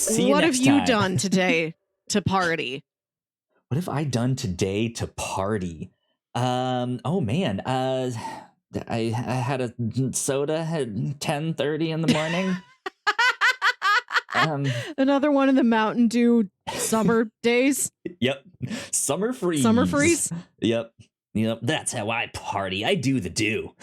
See you What have next you time. done today to party? What have I done today to party? Oh man, I had a soda at 10:30 in the morning. Another one of the Mountain Dew summer days. Yep, summer freeze. Summer freeze. Yep. That's how I party. I do the do.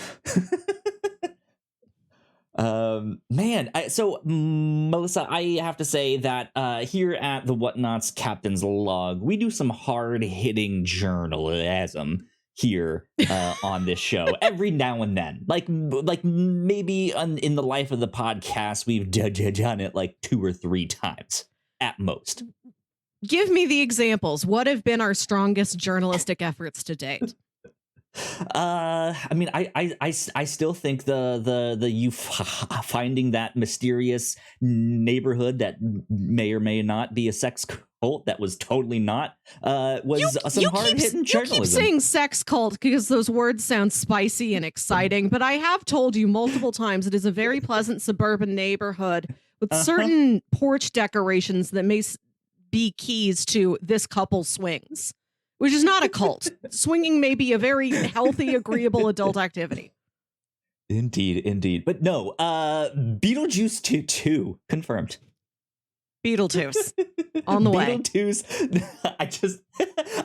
Man, so Melissa, I have to say that here at the Whatnauts Captain's Log, we do some hard-hitting journalism here on this show every now and then. Like maybe in the life of the podcast, we've done it like 2 or 3 times at most. Give me the examples. What have been our strongest journalistic efforts to date? I mean, I still think the you finding that mysterious neighborhood that may or may not be a sex cult that was totally not was some hard hitting journalism. You keep saying sex cult because those words sound spicy and exciting, but I have told you multiple times it is a very pleasant suburban neighborhood with certain porch decorations that may be keys to this couple swings. Which is not a cult. Swinging may be a very healthy, agreeable adult activity. Indeed. But no, Beetlejuice 2 confirmed. Beetlejuice. On the way. Beetlejuice.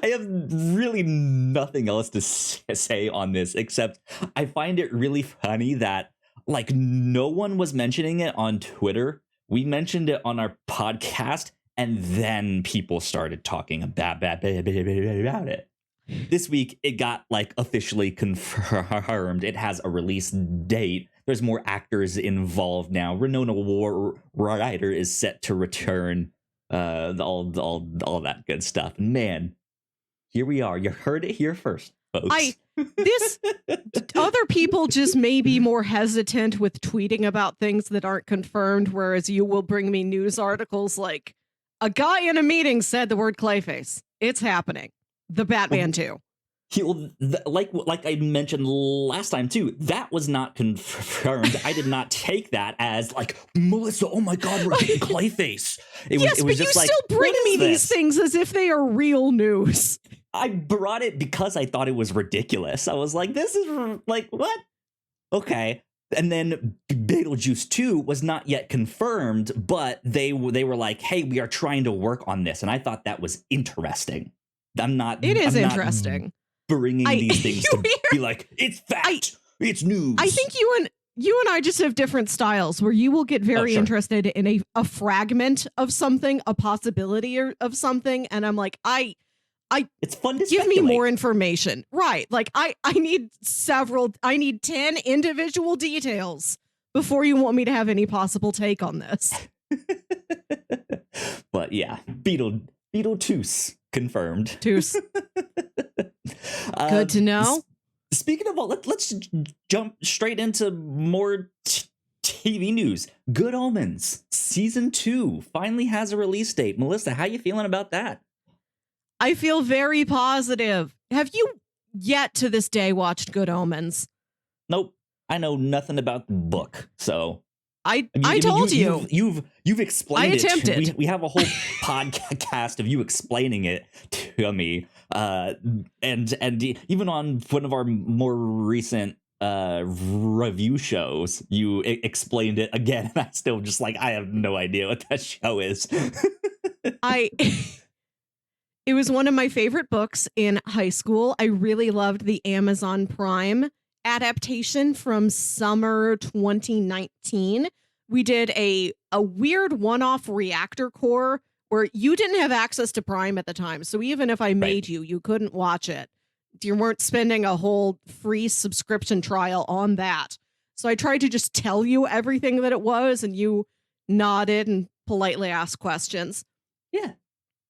I have really nothing else to say on this, except I find it really funny that, like, no one was mentioning it on Twitter. We mentioned it on our podcast. And then people started talking about it. This week, it got like officially confirmed. It has a release date. There's more actors involved now. Winona Ryder is set to return. All that good stuff. Man, here we are. You heard it here first, folks. Other people just may be more hesitant with tweeting about things that aren't confirmed, whereas you will bring me news articles like, a guy in a meeting said the word Clayface. It's happening. The Batman 2. Like I mentioned last time too, that was not confirmed. I did not take that as like, Melissa, oh my God, we're getting Clayface. It was but just you like, still bring me these things as if they are real news. I brought it because I thought it was ridiculous. I was like, this is like, what? Okay. And then Beetlejuice 2 was not yet confirmed, but they were like, hey, we are trying to work on this. And I thought that was interesting. It is interesting. Bringing these things to be like, it's fact. It's news. I think you and I just have different styles where you will get very interested in a fragment of something, a possibility of something. And I'm like, it's fun to give speculate. me more information. Right. Like I need 10 individual details before you want me to have any possible take on this. But yeah, Beetlejuice confirmed. Good to know. Speaking of all, let's jump straight into more TV news. Good Omens season 2 finally has a release date. Melissa, how you feeling about that? I feel very positive. Have you yet to this day watched Good Omens? Nope. I know nothing about the book, so I told you. You've explained it. I attempted. We have a whole podcast of you explaining it to me. And even on one of our more recent review shows, you explained it again. And I still just like, I have no idea what that show is. It was one of my favorite books in high school. I really loved the Amazon Prime adaptation from summer 2019. We did a weird one-off reactor core where you didn't have access to Prime at the time. So even if I made you couldn't watch it. You weren't spending a whole free subscription trial on that. So I tried to just tell you everything that it was, and you nodded and politely asked questions. Yeah.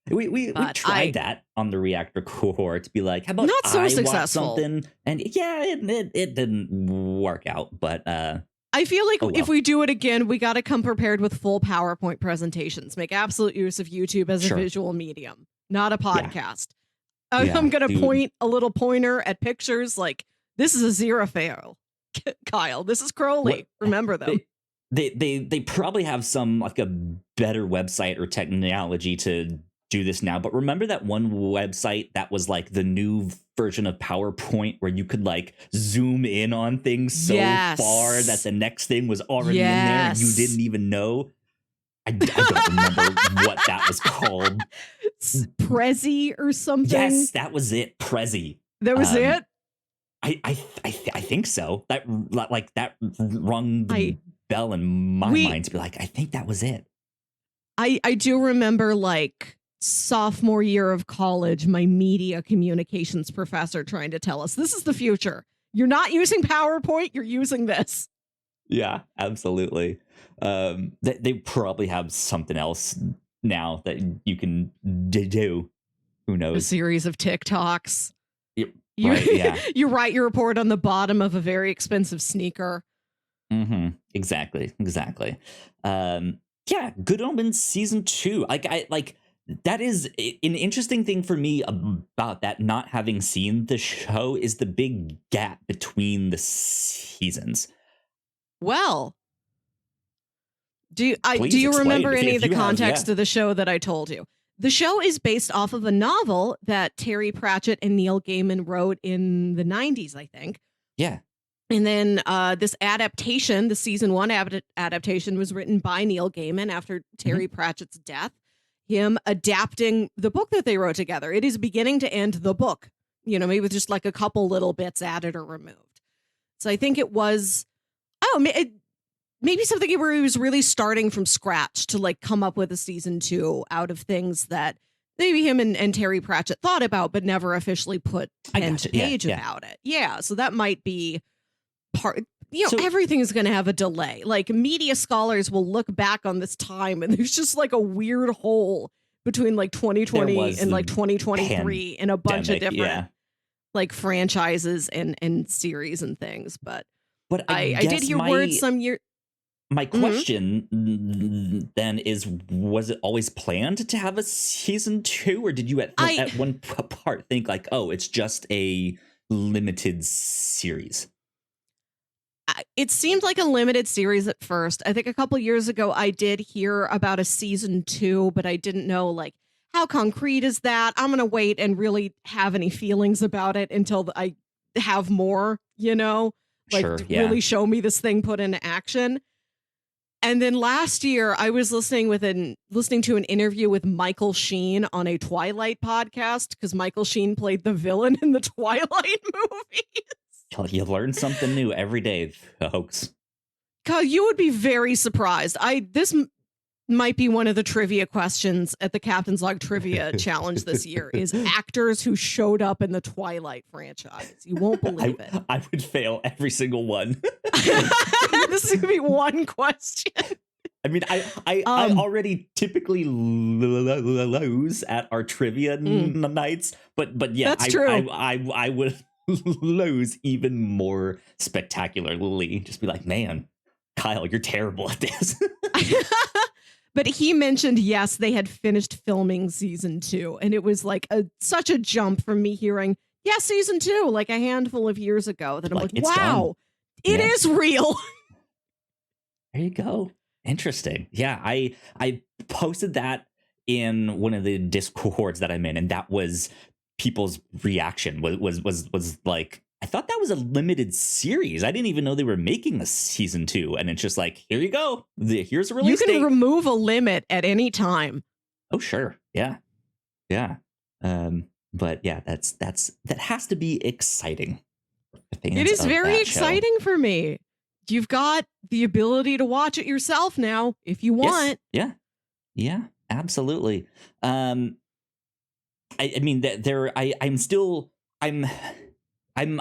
We tried that on the reactor core to be like, how about not so successful. Watch something? And yeah, it didn't work out, but I feel like if we do it again, we got to come prepared with full PowerPoint presentations. Make absolute use of YouTube as a visual medium, not a podcast. Yeah. I'm going to point a little pointer at pictures like, this is a Xerofail, Kyle. This is Crowley. Remember them. they probably have some like a better website or technology to do this now. But remember that one website that was like the new version of PowerPoint where you could like zoom in on things so far that the next thing was already in there and you didn't even know? I don't remember what that was called. Prezi or something. Yes, that was it. Prezi. That was it. I think so. That rung the bell in my mind to be like, I think that was it. I do remember like sophomore year of college, my media communications professor trying to tell us this is the future. You're not using PowerPoint, you're using this. Yeah, absolutely. They probably have something else now that you can do. Who knows? A series of TikToks. Yeah. You write your report on the bottom of a very expensive sneaker. Mm-hmm. Exactly. Yeah, Good Omens season 2. That is an interesting thing for me about that, not having seen the show, is the big gap between the seasons. Well, do you remember any of the context of the show that I told you? The show is based off of a novel that Terry Pratchett and Neil Gaiman wrote in the 90s, I think. Yeah. And then this adaptation, the season 1 adaptation, was written by Neil Gaiman after Terry Pratchett's death. Him adapting the book that they wrote together. It is beginning to end the book, maybe with just like a couple little bits added or removed. So I think it was, maybe something where he was really starting from scratch to like come up with a season 2 out of things that maybe him and Terry Pratchett thought about, but never officially put pen to page about it. Yeah. So that might be part. Everything is going to have a delay. Like media scholars will look back on this time and there's just like a weird hole between like 2020 and like 2023 and a bunch of different like franchises and series and things. But I did hear words some year. My question then is, was it always planned to have a season 2, or did you at one part think like, oh, it's just a limited series? It seemed like a limited series at first. I think a couple years ago I did hear about a season 2, but I didn't know like how concrete is that. I'm going to wait and really have any feelings about it until I have more, really show me this thing put into action. And then last year I was listening to an interview with Michael Sheen on a Twilight podcast, because Michael Sheen played the villain in the Twilight movies. You learn something new every day, folks. God, you would be very surprised. This might be one of the trivia questions at the Captain's Log Trivia Challenge this year, is actors who showed up in the Twilight franchise. You won't believe it. I would fail every single one. This is going to be one question. I mean, I already typically lose at our trivia nights, but yeah, that's true. I would lose even more spectacularly. Just be like, man, Kyle, you're terrible at this. But he mentioned, yes, they had finished filming season 2, and it was like such a jump from me hearing, yes, season 2, like a handful of years ago, that I'm like wow, it is real. There you go. Interesting. Yeah, I posted that in one of the Discords that I'm in, and that was people's reaction was like, I thought that was a limited series. I didn't even know they were making a season 2. And it's just like, here you go. Here's a release date. You can remove a limit at any time. Oh, sure. Yeah. Yeah. But yeah, that has to be exciting. It is very exciting for me. You've got the ability to watch it yourself now if you want. Yes. Yeah, absolutely. I mean,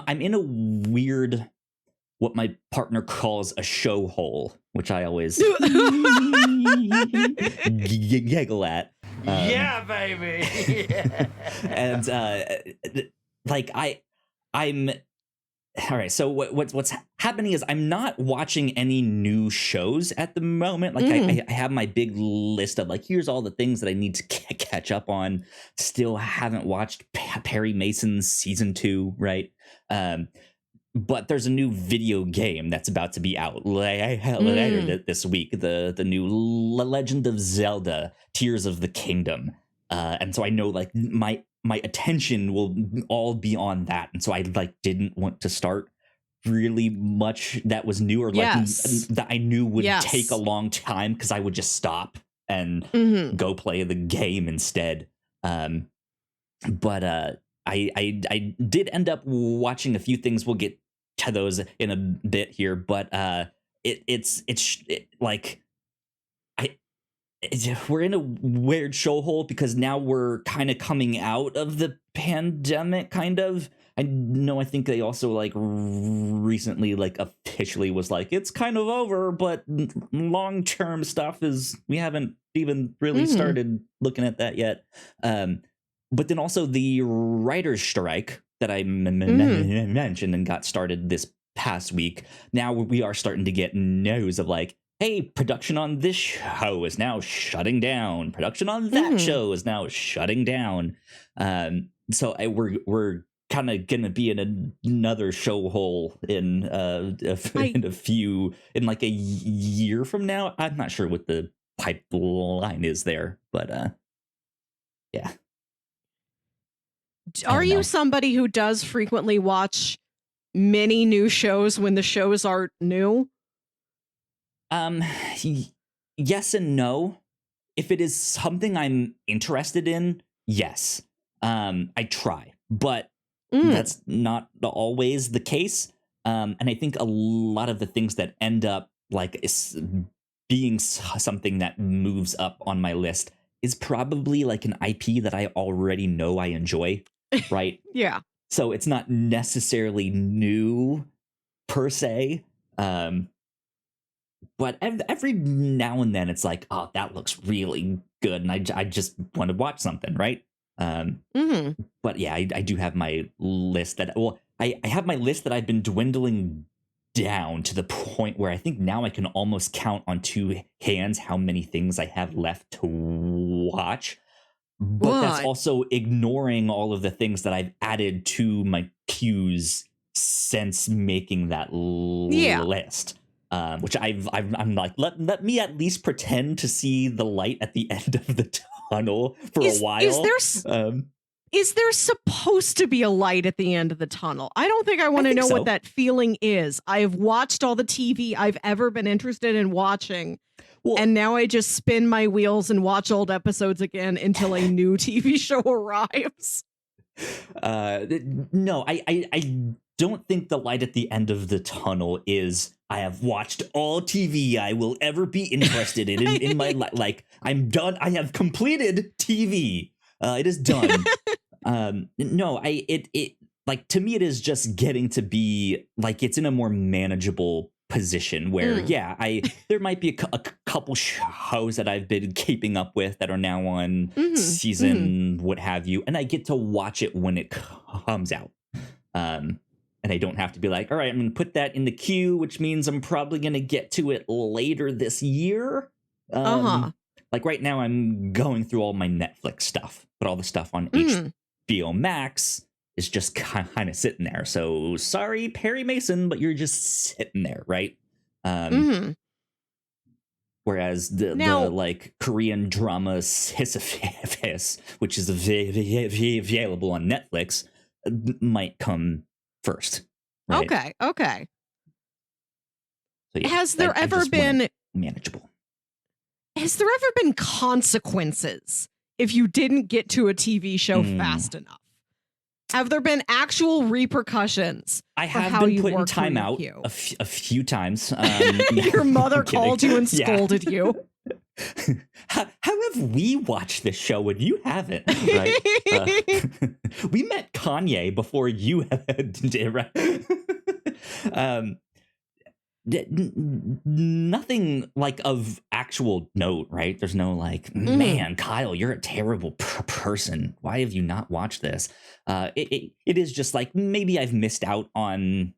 I'm in a weird, what my partner calls a show hole, which I always giggle at. Yeah, baby. Yeah. And I'm all right. So what's happening is I'm not watching any new shows at the moment. Like I have my big list of like, here's all the things that I need to catch up on. Still haven't watched Perry Mason's season 2. Right. but there's a new video game that's about to be out later this week. The new Legend of Zelda: Tears of the Kingdom, and so I know like my attention will all be on that, and so I like didn't want to start really much that was new or like that I knew would take a long time because I would just stop and go play the game instead. But I did end up watching a few things. We'll get to those in a bit here, but it's like we're in a weird show hole because now we're kind of coming out of the pandemic, kind of. I know, I think they also like recently like officially was like it's kind of over, but long-term stuff is we haven't even really started looking at that yet. But then also the writer's strike that I mentioned and got started this past week. Now we are starting to get news of like, hey, production on this show is now shutting down. Production on that show is now shutting down. So we're kind of gonna be in another show hole in like a year from now. I'm not sure what the pipeline is there, but yeah. Are you somebody who does frequently watch many new shows when the shows aren't new? Yes and no. If it is something I'm interested in, yes. I try, but that's not always the case. And I think a lot of the things that end up like being something that moves up on my list is probably like an IP that I already know I enjoy, right? Yeah. So it's not necessarily new per se. But every now and then it's like, oh, that looks really good. And I just want to watch something, right? But yeah, I do have my list that, well, I have my list that I've been dwindling down to the point where I think now I can almost count on two hands how many things I have left to watch. But that's also ignoring all of the things that I've added to my queues since making that list. Which I'm like, let me at least pretend to see the light at the end of the tunnel for a while. Is there supposed to be a light at the end of the tunnel? I don't think I want to know what that feeling is. I have watched all the TV I've ever been interested in watching. Well, and now I just spin my wheels and watch old episodes again until a new TV show arrives. No, I don't think the light at the end of the tunnel is I have watched all TV I will ever be interested in my life. Like, I'm done. I have completed TV. It is done. No, it like, to me, it is just getting to be like, it's in a more manageable position where, there might be a couple shows that I've been keeping up with that are now on season, what have you, and I get to watch it when it comes out. And I don't have to be like, all right, I'm going to put that in the queue, which means I'm probably going to get to it later this year. Like right now, I'm going through all my Netflix stuff, but all the stuff on HBO Max is just kind of sitting there. So sorry, Perry Mason, but you're just sitting there, right? Whereas the like Korean drama Sisyphus, which is available on Netflix, might come first. Right? Okay. So, yeah, has there ever been manageable? Has there ever been consequences if you didn't get to a TV show fast enough? Have there been actual repercussions? I have been put in timeout a few times. Your mother called you and scolded you. How have we watched this show and you haven't? Right? We met Kanye before you did, right? Nothing like of actual note, right? There's no like, man, Kyle, you're a terrible person. Why have you not watched this? It is just like, maybe I've missed out on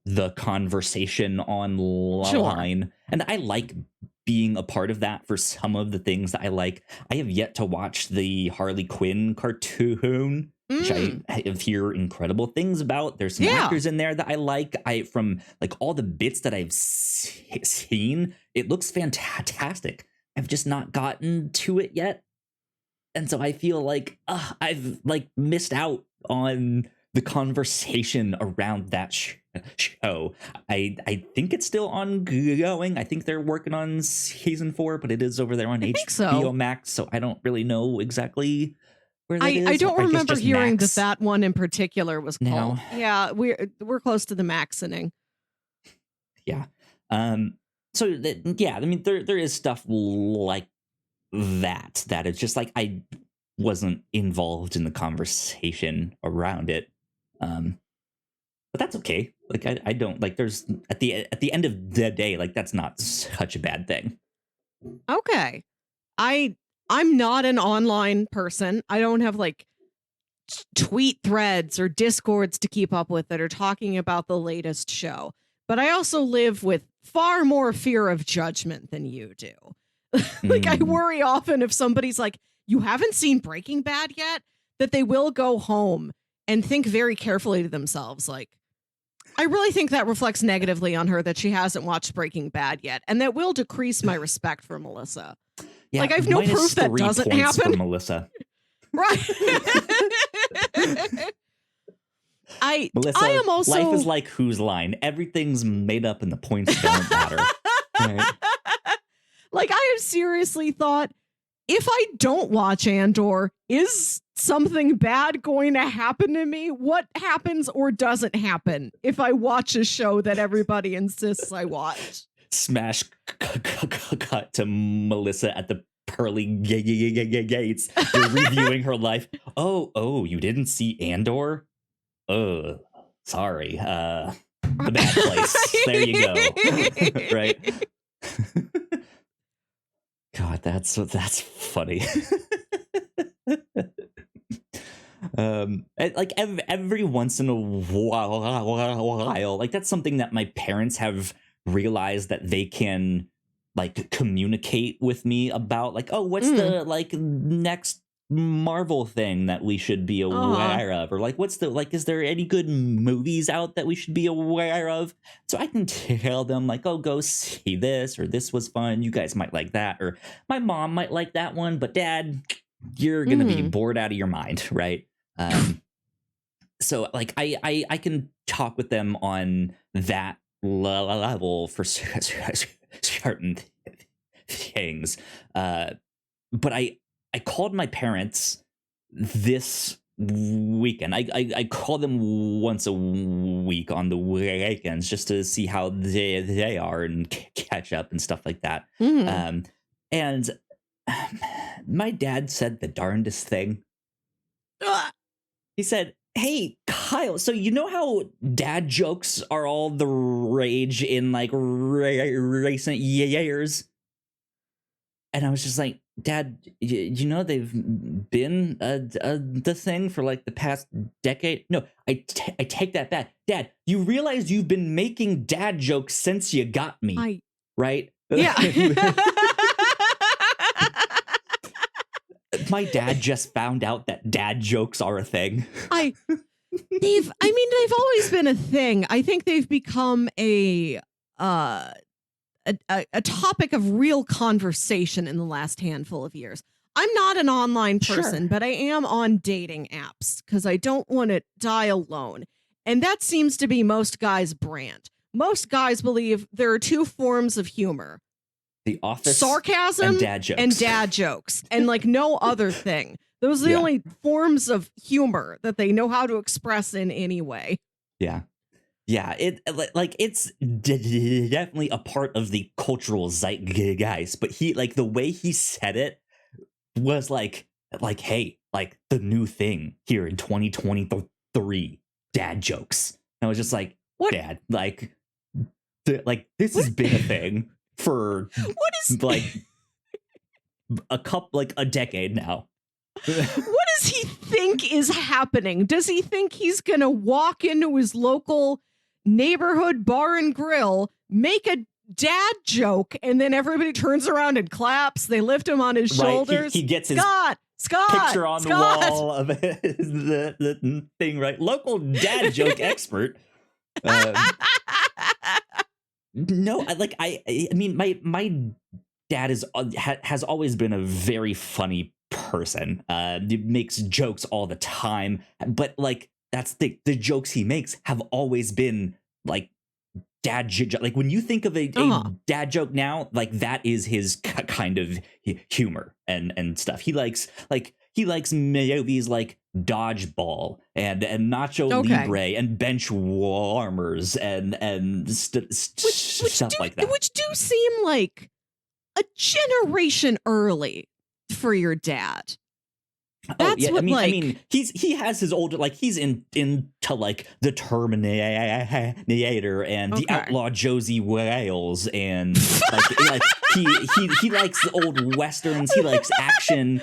the conversation online. And I like being a part of that for some of the things that I like. I have yet to watch the Harley Quinn cartoon. which I hear incredible things about. There's some actors in there that I like. From like all the bits that I've seen, it looks fantastic. I've just not gotten to it yet. And so I feel like I've like missed out on the conversation around that show. I think it's still ongoing. I think they're working on season 4, but it is over there on HBO Max. So I don't really know exactly where that is. I don't remember hearing that one in particular was called. No. Yeah, we're close to the maxing. Yeah. So I mean, there is stuff like that it's just like I wasn't involved in the conversation around it. But that's okay. Like I don't like there's at the end of the day, like that's not such a bad thing. Okay. I'm not an online person. I don't have like tweet threads or discords to keep up with that are talking about the latest show. But I also live with far more fear of judgment than you do. Like I worry often if somebody's like, you haven't seen Breaking Bad yet, that they will go home and think very carefully to themselves. Like, I really think that reflects negatively on her that she hasn't watched Breaking Bad yet. And that will decrease my respect for Melissa. Yeah, like I've no proof that doesn't happen. For Melissa. Right. Melissa, I am also life is like Whose Line. Everything's made up and the points don't matter. Right? Like I have seriously thought, if I don't watch Andor, is something bad going to happen to me? What happens or doesn't happen if I watch a show that everybody insists I watch? Smash cut to Melissa at the pearly gates. You're reviewing her life. Oh, you didn't see Andor? Oh, sorry. The bad place. There you go. Right? God, that's funny. Like every once in a while, like that's something that my parents have realized that they can like communicate with me about. Like, oh, what's the like next Marvel thing that we should be aware of, or like what's the like is there any good movies out that we should be aware of? So I can tell them like, oh, go see this, or this was fun, you guys might like that, or my mom might like that one, but dad, you're gonna be bored out of your mind, right? So like I can talk with them on that level for certain things, but I called my parents this weekend. I call them once a week on the weekends just to see how they are and catch up and stuff like that. And my dad said the darndest thing. He said, hey, Kyle, so you know how dad jokes are all the rage in like recent years? And I was just like, Dad, you know they've been the thing for like the past decade? No, I take that back. Dad, you realize you've been making dad jokes since you got me, right? Yeah. My dad just found out that dad jokes are a thing. They've always been a thing. I think they've become a topic of real conversation in the last handful of years. I'm not an online person, but I am on dating apps because I don't want to die alone. And that seems to be most guys' brand. Most guys believe there are two forms of humor. The Office, sarcasm, and dad jokes, and like no other thing. Those are the only forms of humor that they know how to express in any way. Yeah. Yeah, it's definitely a part of the cultural zeitgeist, but he like the way he said it was like hey, like the new thing here in 2023, dad jokes. And I was just like, what? Dad, like this has been a thing for like a decade now. What does he think is happening? Does he think he's gonna walk into his local neighborhood bar and grill, make a dad joke, and then everybody turns around and claps? They lift him on his shoulders. He gets his Scott, Scott, picture on Scott. the wall of the thing, right? Local dad joke expert. No, I mean, my dad has always been a very funny person. He makes jokes all the time, but like that's the jokes he makes have always been like like when you think of a dad joke now, like that is his kind of humor and stuff. He likes movies like Dodgeball and Nacho Libre and Bench Warmers and stuff like that, which do seem like a generation early for your dad. That's what, I mean, he has his older, like he's into like the Terminator and the Outlaw Josie Wales, and like he likes the old westerns. He likes action,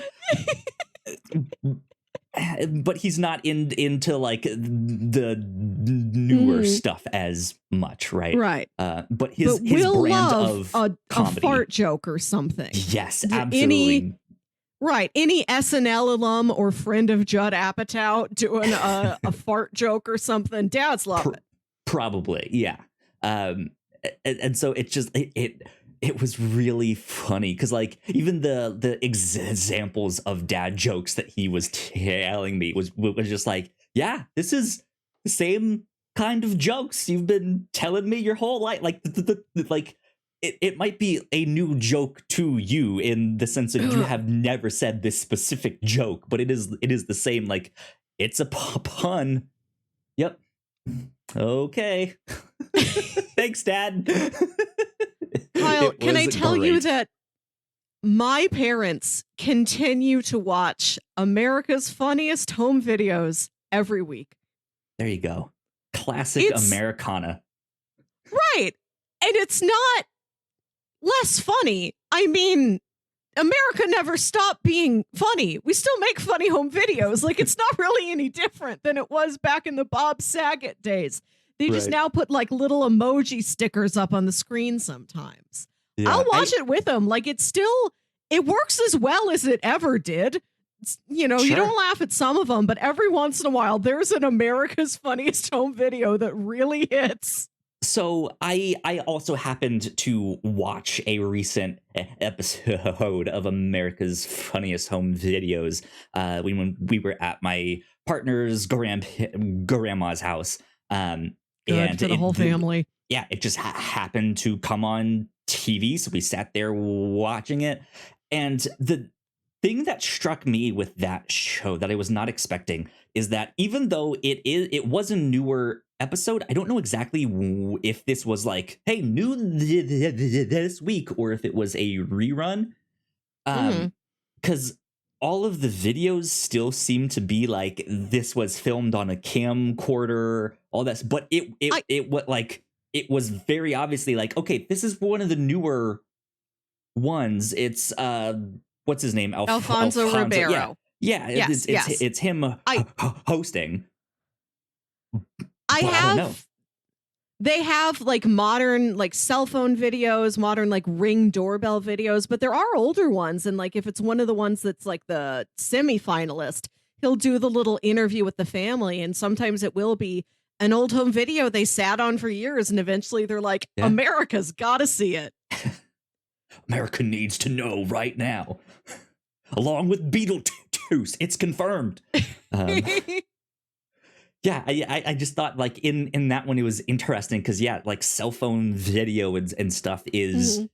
but he's not into like the newer stuff as much, right? Right. But his we'll brand love of comedy, a fart joke or something. Yes, absolutely. Any SNL alum or friend of Judd Apatow doing a fart joke or something, dads love it. Probably, yeah. And so it just it was really funny because like even the examples of dad jokes that he was telling me was just like, yeah, this is the same kind of jokes you've been telling me your whole life. Like like. It might be a new joke to you in the sense that you have never said this specific joke, but it is the same. Like it's a pun. Yep. Okay. Thanks, Dad. Kyle, can I tell you that my parents continue to watch America's Funniest Home Videos every week? There you go. Classic Americana. Right. And it's not less funny. I mean, America never stopped being funny. We still make funny home videos. Like, it's not really any different than it was back in the Bob Saget days. They just now put like little emoji stickers up on the screen sometimes. Yeah, I'll watch it with them. Like, it works as well as it ever did. You know, you don't laugh at some of them, but every once in a while, there's an America's Funniest Home Video that really hits. So I also happened to watch a recent episode of America's Funniest Home Videos when we were at my partner's grandma's house. Good for the whole family. Yeah, it just happened to come on TV, so we sat there watching it. And the thing that struck me with that show that I was not expecting is that even though it was a newer episode, I don't know exactly if this was like, hey, new this week, or if it was a rerun. Because all of the videos still seem to be like this was filmed on a camcorder, all that. But it was very obviously like, okay, this is one of the newer ones. It's what's his name? Alfonso Ribeiro. Yeah, it's him hosting. They have like modern like cell phone videos, modern like Ring doorbell videos, but there are older ones. And like if it's one of the ones that's like the semi-finalist, he'll do the little interview with the family. And sometimes it will be an old home video they sat on for years. And eventually they're like, America's got to see it. America needs to know right now. Along with Beetlejuice, it's confirmed. Yeah, I just thought like in that one it was interesting because like cell phone video and stuff is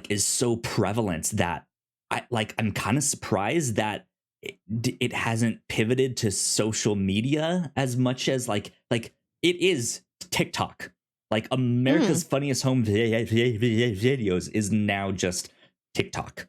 is so prevalent that I'm kind of surprised that it hasn't pivoted to social media as much as like it is TikTok. Like America's Funniest Home Videos is now just TikTok.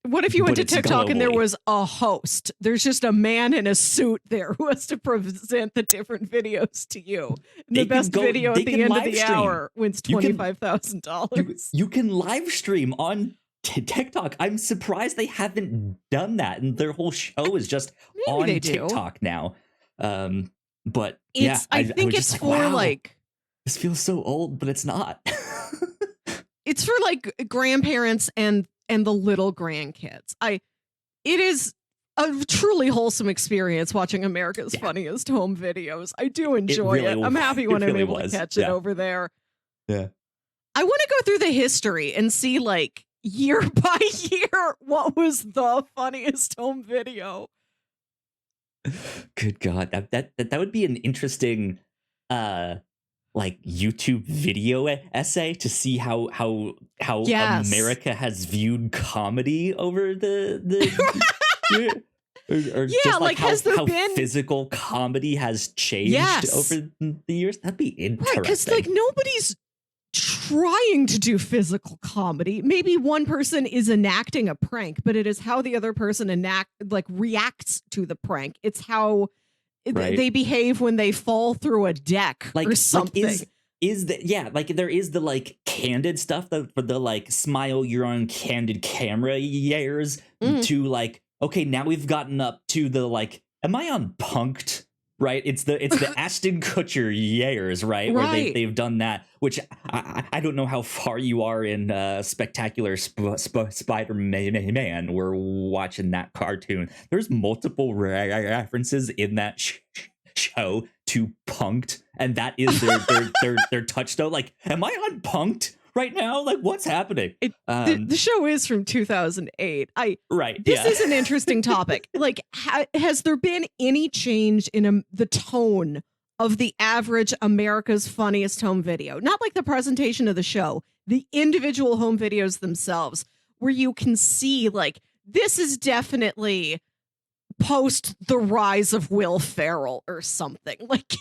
What if you went to TikTok and there was a host? There's just a man in a suit there who has to present the different videos to you. And the best video at the end of the hour wins $25,000. You can live stream on TikTok. I'm surprised they haven't done that, and their whole show is just on TikTok now. But I think it's for like this feels so old, but it's not. It's for like grandparents and the little grandkids. it is a truly wholesome experience watching America's Funniest Home Videos. I do enjoy it. I'm happy when I'm able to catch it over there. Yeah. I want to go through the history and see, like, year by year, what was the funniest home video. Good God, that would be an interesting, like YouTube video essay to see how America has viewed comedy over the or just like how physical comedy has changed over the years. That'd be interesting. Right, because like nobody's trying to do physical comedy. Maybe one person is enacting a prank, but it is how the other person reacts to the prank. It's how they behave when they fall through a deck or something. There is the like candid stuff for the like smile you're on candid camera years to like, okay, now we've gotten up to the like, am I on Punked? Right, it's the Ashton Kutcher years, right? Where they've done that, which I don't know how far you are in Spectacular Spider-Man. We're watching that cartoon. There's multiple references in that show to Punked, and that is their touchstone. Like, am I on Punked right now? Like, what's happening? The show is from 2008. This is an interesting topic. Like, has there been any change in the tone of the average America's Funniest Home Video? Not like the presentation of the show, the individual home videos themselves, where you can see like this is definitely post the rise of Will Ferrell or something. Like,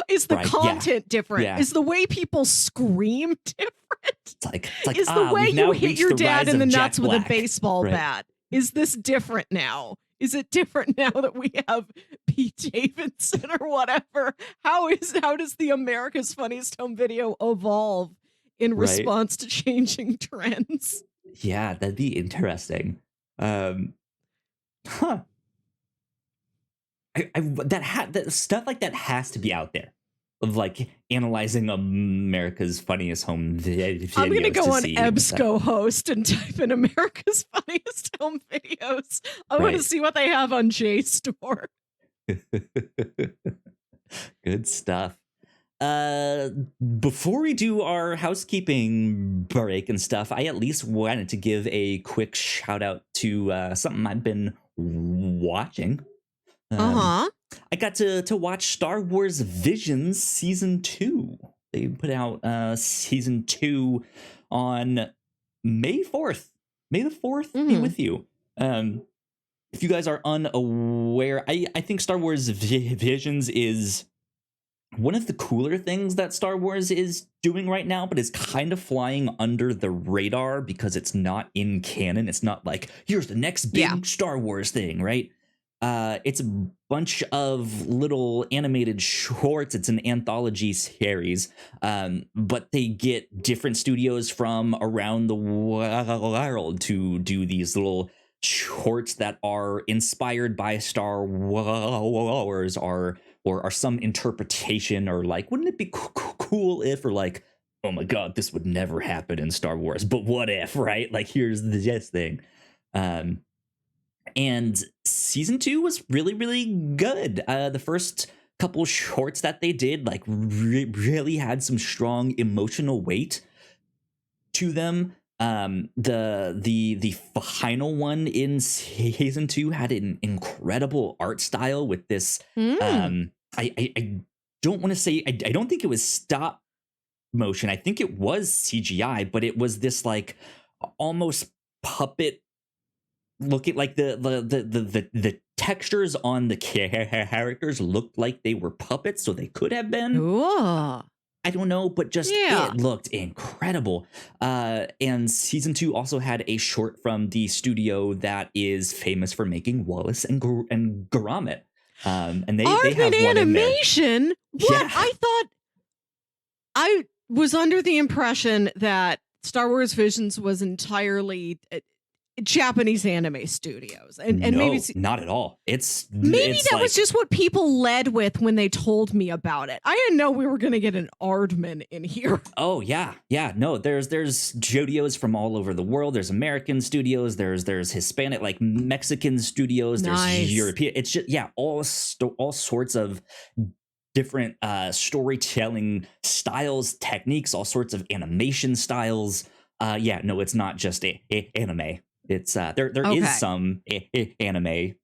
is the content different? Yeah. Is the way people scream different? It's like is the way you hit your dad in the nuts with a baseball bat? Is this different now? Is it different now that we have Pete Davidson or whatever? How does the America's Funniest Home Video evolve in response to changing trends? Yeah, that'd be interesting. That stuff like that has to be out there, of like analyzing America's Funniest Home Videos. I'm gonna go on EBSCO host and type in America's Funniest Home Videos. I want to see what they have on JSTOR. Good stuff. Before we do our housekeeping break and stuff, I at least wanted to give a quick shout out to something I've been watching. I got to watch Star Wars Visions Season 2. They put out Season 2 on May 4th. May the 4th be with you. If you guys are unaware, I think Star Wars Visions is one of the cooler things that Star Wars is doing right now, but is kind of flying under the radar because it's not in canon. It's not like, here's the next big Star Wars thing, right? It's a bunch of little animated shorts. It's an anthology series, but they get different studios from around the world to do these little shorts that are inspired by Star Wars or some interpretation, or like, wouldn't it be cool if, or like, oh my God, this would never happen in Star Wars, but what if, right? Like, here's this thing. And season 2 was really, really good. The first couple shorts that they did, like, really had some strong emotional weight to them. The final one in season 2 had an incredible art style with this. I don't want to say, I don't think it was stop motion. I think it was CGI, but it was this like almost puppet. Look at like the textures on the characters looked like they were puppets, so they could have been. Ooh. I don't know, but just it looked incredible. And season 2 also had a short from the studio that is famous for making Wallace and Gromit. And they have one animation. In there. What? Yeah. I was under the impression that Star Wars Visions was entirely Japanese anime studios. And no, maybe not at all. It's that like, was just what people led with when they told me about it. I didn't know we were going to get an Aardman in here. oh yeah, no. There's studios from all over the world. There's American studios. There's Hispanic, like Mexican studios. Nice. There's European. It's just all sorts of different storytelling styles, techniques, all sorts of animation styles. No, it's not just anime. It's there Okay. is some anime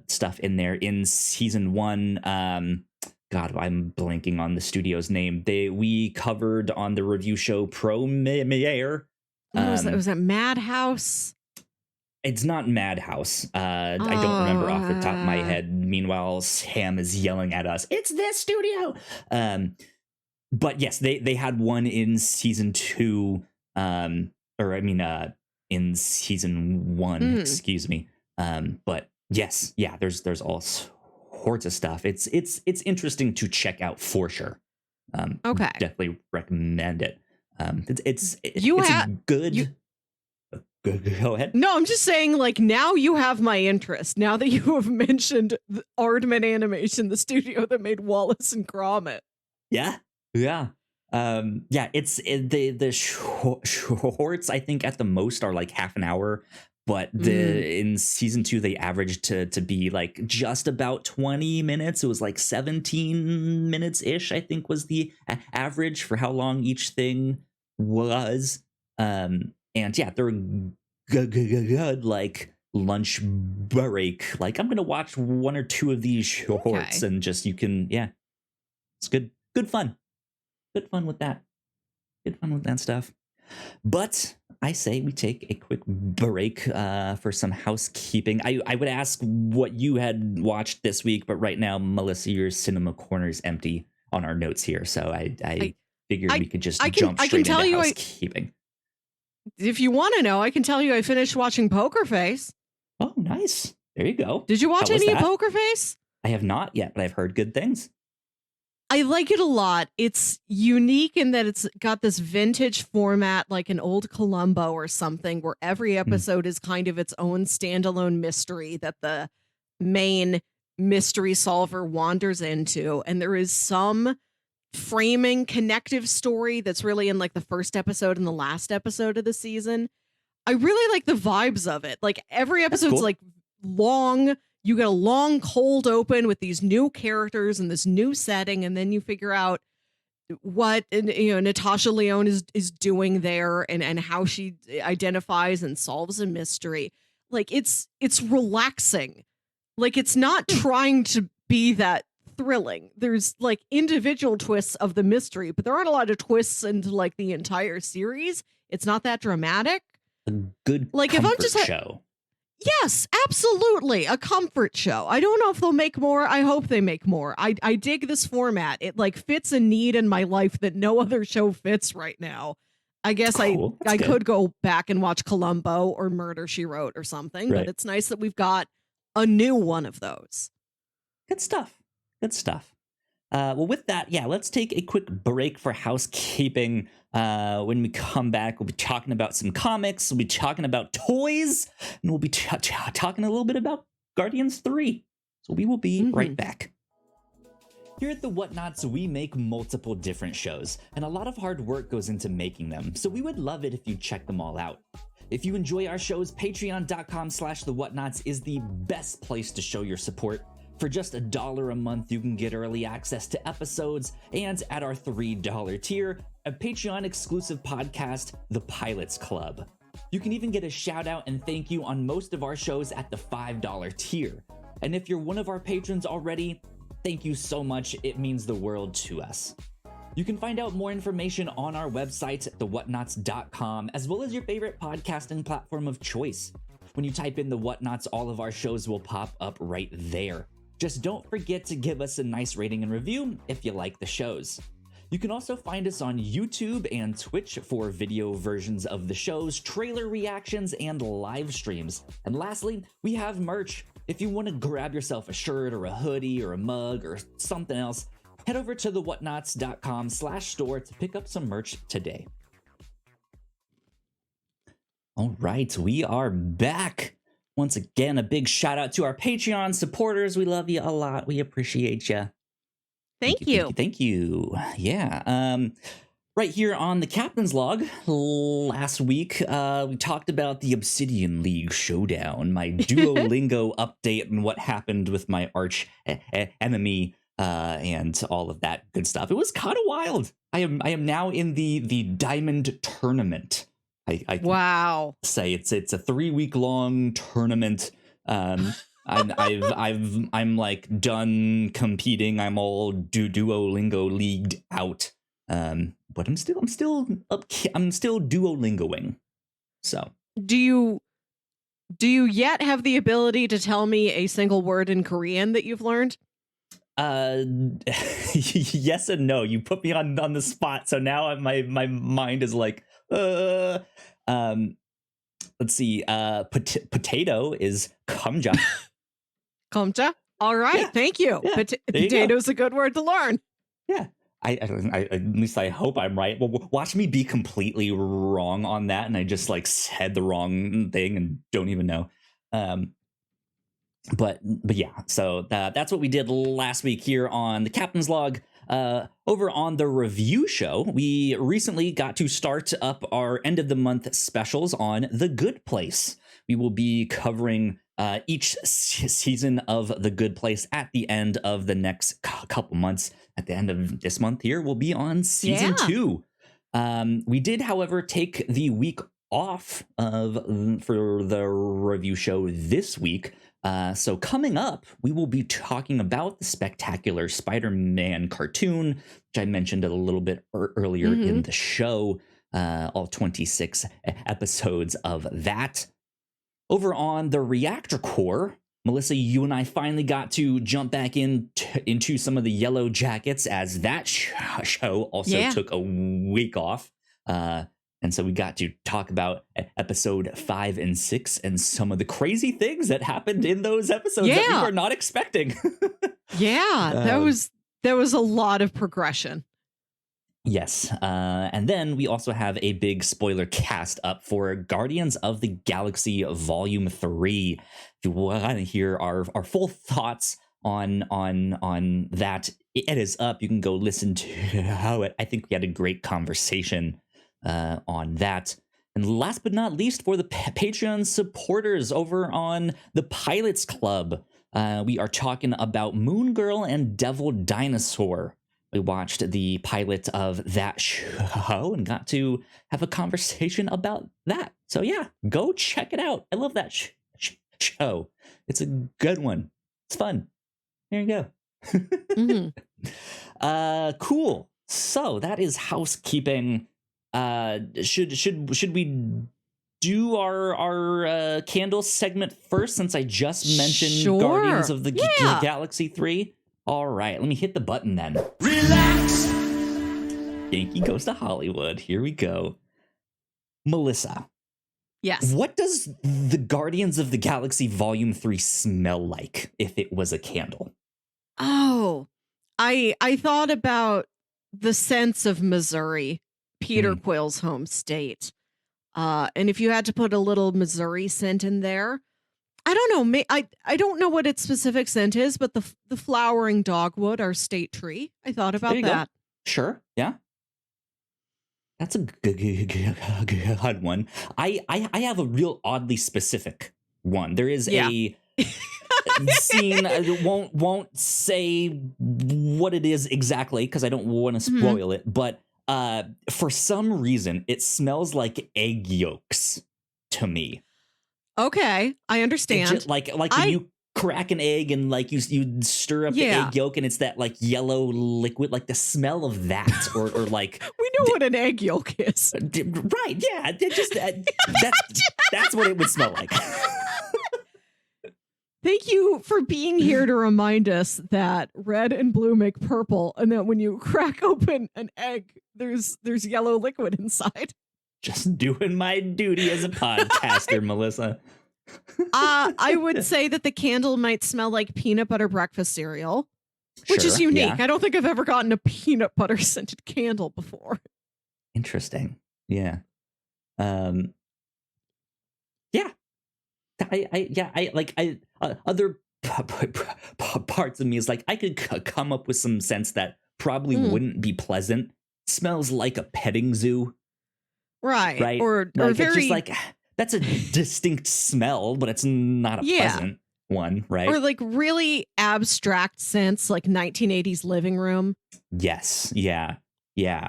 stuff in there in season 1. God, I'm blanking on the studio's name. We covered on the review show Premiere. Was that Madhouse? It's not Madhouse. I don't remember off the top of my head. Meanwhile, Sam is yelling at us, "It's this studio!" But yes, they had one in season 2. In season 1, excuse me. But yes, yeah, there's all sorts of stuff. It's interesting to check out for sure. Okay, definitely recommend it. It's good. Go ahead. No, I'm just saying, like, now you have my interest. Now that you have mentioned the Aardman Animation, the studio that made Wallace and Gromit. Yeah. It's the shorts, I think at the most are like half an hour, but in season 2 they averaged to be like just about 20 minutes. It was like 17 minutes ish, I think, was the average for how long each thing was. And yeah, they're good like lunch break. Like, I'm gonna watch 1 or 2 of these shorts and just it's good fun. Good fun with that. Good fun with that stuff. But I say we take a quick break for some housekeeping. I would ask what you had watched this week, but right now, Melissa, your cinema corner is empty on our notes here. So I figured we could just jump straight into housekeeping. If you want to know, I can tell you I finished watching Poker Face. Oh, nice. There you go. Did you watch any of Poker Face? I have not yet, but I've heard good things. I like it a lot. It's unique in that it's got this vintage format, like an old Columbo or something, where every episode is kind of its own standalone mystery that the main mystery solver wanders into. And there is some framing connective story that's really in like the first episode and the last episode of the season. I really like the vibes of it. Like, every episode's like long. You get a long cold open with these new characters and this new setting, and then you figure out what Natasha Lyonne is doing there and how she identifies and solves a mystery. Like, it's relaxing. Like, it's not trying to be that thrilling. There's like individual twists of the mystery, but there aren't a lot of twists into like the entire series. It's not that dramatic. A good like comfort if I'm just show. Yes, absolutely. A comfort show. I don't know if they'll make more. I hope they make more. I dig this format. It like fits a need in my life that no other show fits right now. I guess cool. I could go back and watch Columbo or Murder, She Wrote or something, but it's nice that we've got a new one of those. Good stuff. Well, with that, let's take a quick break for housekeeping. When we come back, we'll be talking about some comics, we'll be talking about toys, and we'll be talking a little bit about Guardians 3. So we will be right back. Here at the Whatnauts, we make multiple different shows, and a lot of hard work goes into making them, so we would love it if you check them all out. If you enjoy our shows, patreon.com/thewhatnauts is the best place to show your support. For just $1 a month, you can get early access to episodes, and at our $3 tier, a Patreon-exclusive podcast, The Pilots Club. You can even get a shout-out and thank you on most of our shows at the $5 tier. And if you're one of our patrons already, thank you so much. It means the world to us. You can find out more information on our website, thewhatnauts.com, as well as your favorite podcasting platform of choice. When you type in The Whatnauts, all of our shows will pop up right there. Just don't forget to give us a nice rating and review if you like the shows. You can also find us on YouTube and Twitch for video versions of the shows, trailer reactions, and live streams. And lastly, we have merch. If you want to grab yourself a shirt or a hoodie or a mug or something else, head over to thewhatnauts.com/store to pick up some merch today. All right, we are back. Once again, a big shout out to our Patreon supporters. We love you a lot. We appreciate you. Thank you. Thank you. Yeah. Right here on the Captain's Log, last week, we talked about the Obsidian League showdown, my Duolingo update, and what happened with my arch enemy, and all of that good stuff. It was kind of wild. I am now in the Diamond Tournament. I Wow. say it's a 3-week long tournament. I'm like done competing. I'm all Duolingo leagued out. But I'm still Duolingoing. So Do you yet have the ability to tell me a single word in Korean that you've learned? yes and no. You put me on the spot, so now my mind is like let's see, potato is kamja. Komcha? All right, Yeah. thank you. Yeah, there you go. Potato's a good word to learn. Yeah. I at least I hope I'm right. Well, watch me be completely wrong on that, and I just like said the wrong thing and don't even know. But yeah, so that's what we did last week here on the Captain's Log. Over on the review show, we recently got to start up our end of the month specials on The Good Place. We will be covering each season of The Good Place at the end of the next couple months. At the end of this month here, we'll be on season 2. We did, however, take the week off for the review show this week. So coming up, we will be talking about the Spectacular Spider-Man cartoon, which I mentioned a little bit earlier in the show, all 26 episodes of that. Over on the Reactor Core, Melissa, you and I finally got to jump back into some of the Yellow Jackets, as that show also took a week off. And so we got to talk about episode 5 and 6 and some of the crazy things that happened in those episodes that we were not expecting. There was a lot of progression. Yes. And then we also have a big spoiler cast up for Guardians of the Galaxy Volume 3. If you want to hear our full thoughts on that, it is up. You can go listen to it. I think we had a great conversation on that. And last but not least, for the Patreon supporters over on the Pilots Club, we are talking about Moon Girl and Devil Dinosaur. We watched the pilot of that show and got to have a conversation about that. So yeah, go check it out. I love that show. It's a good one. It's fun. There you go. Cool. So that is housekeeping. Should we do our candle segment first, since I just mentioned Guardians of the Galaxy 3? All right, let me hit the button then. Relax. Yankee Goes to Hollywood. Here we go. Melissa. Yes. What does the Guardians of the Galaxy Volume 3 smell like if it was a candle? Oh, I thought about the scents of Missouri, Peter Quill's home state. And if you had to put a little Missouri scent in there, I don't know. I don't know what its specific scent is, but the flowering dogwood, our state tree. I thought about that. Go. Sure. Yeah. That's a good one. I have a real oddly specific one. There is a scene. I won't say what it is exactly because I don't want to spoil it. But for some reason, it smells like egg yolks to me. Okay, I understand. Just, like when you crack an egg and like you stir up the egg yolk and it's that like yellow liquid, like the smell of that, or like we know what an egg yolk is, right? Yeah, just that's what it would smell like. Thank you for being here to remind us that red and blue make purple, and that when you crack open an egg, there's yellow liquid inside. Just doing my duty as a podcaster, Melissa. I would say that the candle might smell like peanut butter breakfast cereal, which is unique. Yeah. I don't think I've ever gotten a peanut butter scented candle before. Interesting. Yeah. other parts of me is like, I could come up with some sense that probably wouldn't be pleasant. Smells like a petting zoo, right? right? Or Like, very it's just like, that's a distinct smell, but it's not a pleasant one, right? or like really abstract sense, like 1980s living room. Yes, yeah.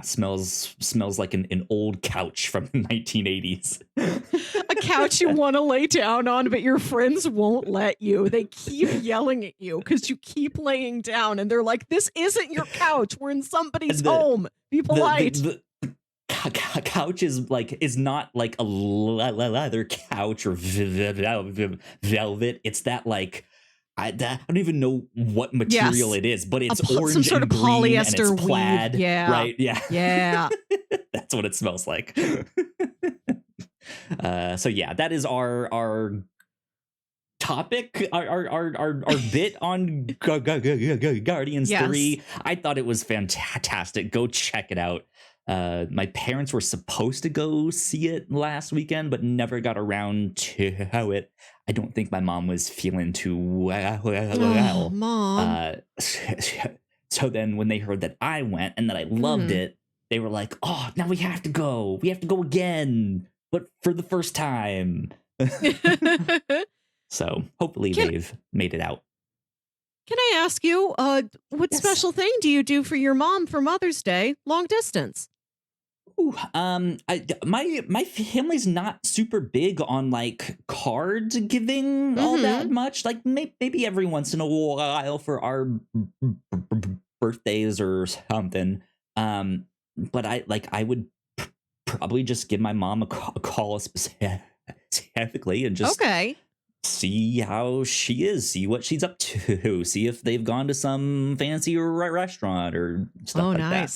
Smells like an old couch from the 1980s. A couch you want to lay down on, but your friends won't let you. They keep yelling at you because you keep laying down, and they're like, "This isn't your couch. We're in somebody's home. Be polite." The couch is not like a leather couch or velvet. It's that like. I don't even know what material it is, but it's orange some sort and of green polyester and it's plaid. weave. Yeah. Right. Yeah. Yeah. That's what it smells like. So yeah, that is our topic, our bit on Guardians 3. I thought it was fantastic. Go check it out. My parents were supposed to go see it last weekend, but never got around to it. I don't think my mom was feeling too well. Oh, Mom. So then when they heard that I went and that I loved it, they were like, "Oh, now we have to go. We have to go again, but for the first time." So hopefully they've made it out. Can I ask you, what special thing do you do for your mom for Mother's Day, long distance? Ooh, my family's not super big on like card giving all that much. Like maybe every once in a while for our birthdays or something. But I would probably just give my mom a call specifically and just see how she is, see what she's up to, see if they've gone to some fancy restaurant or stuff that.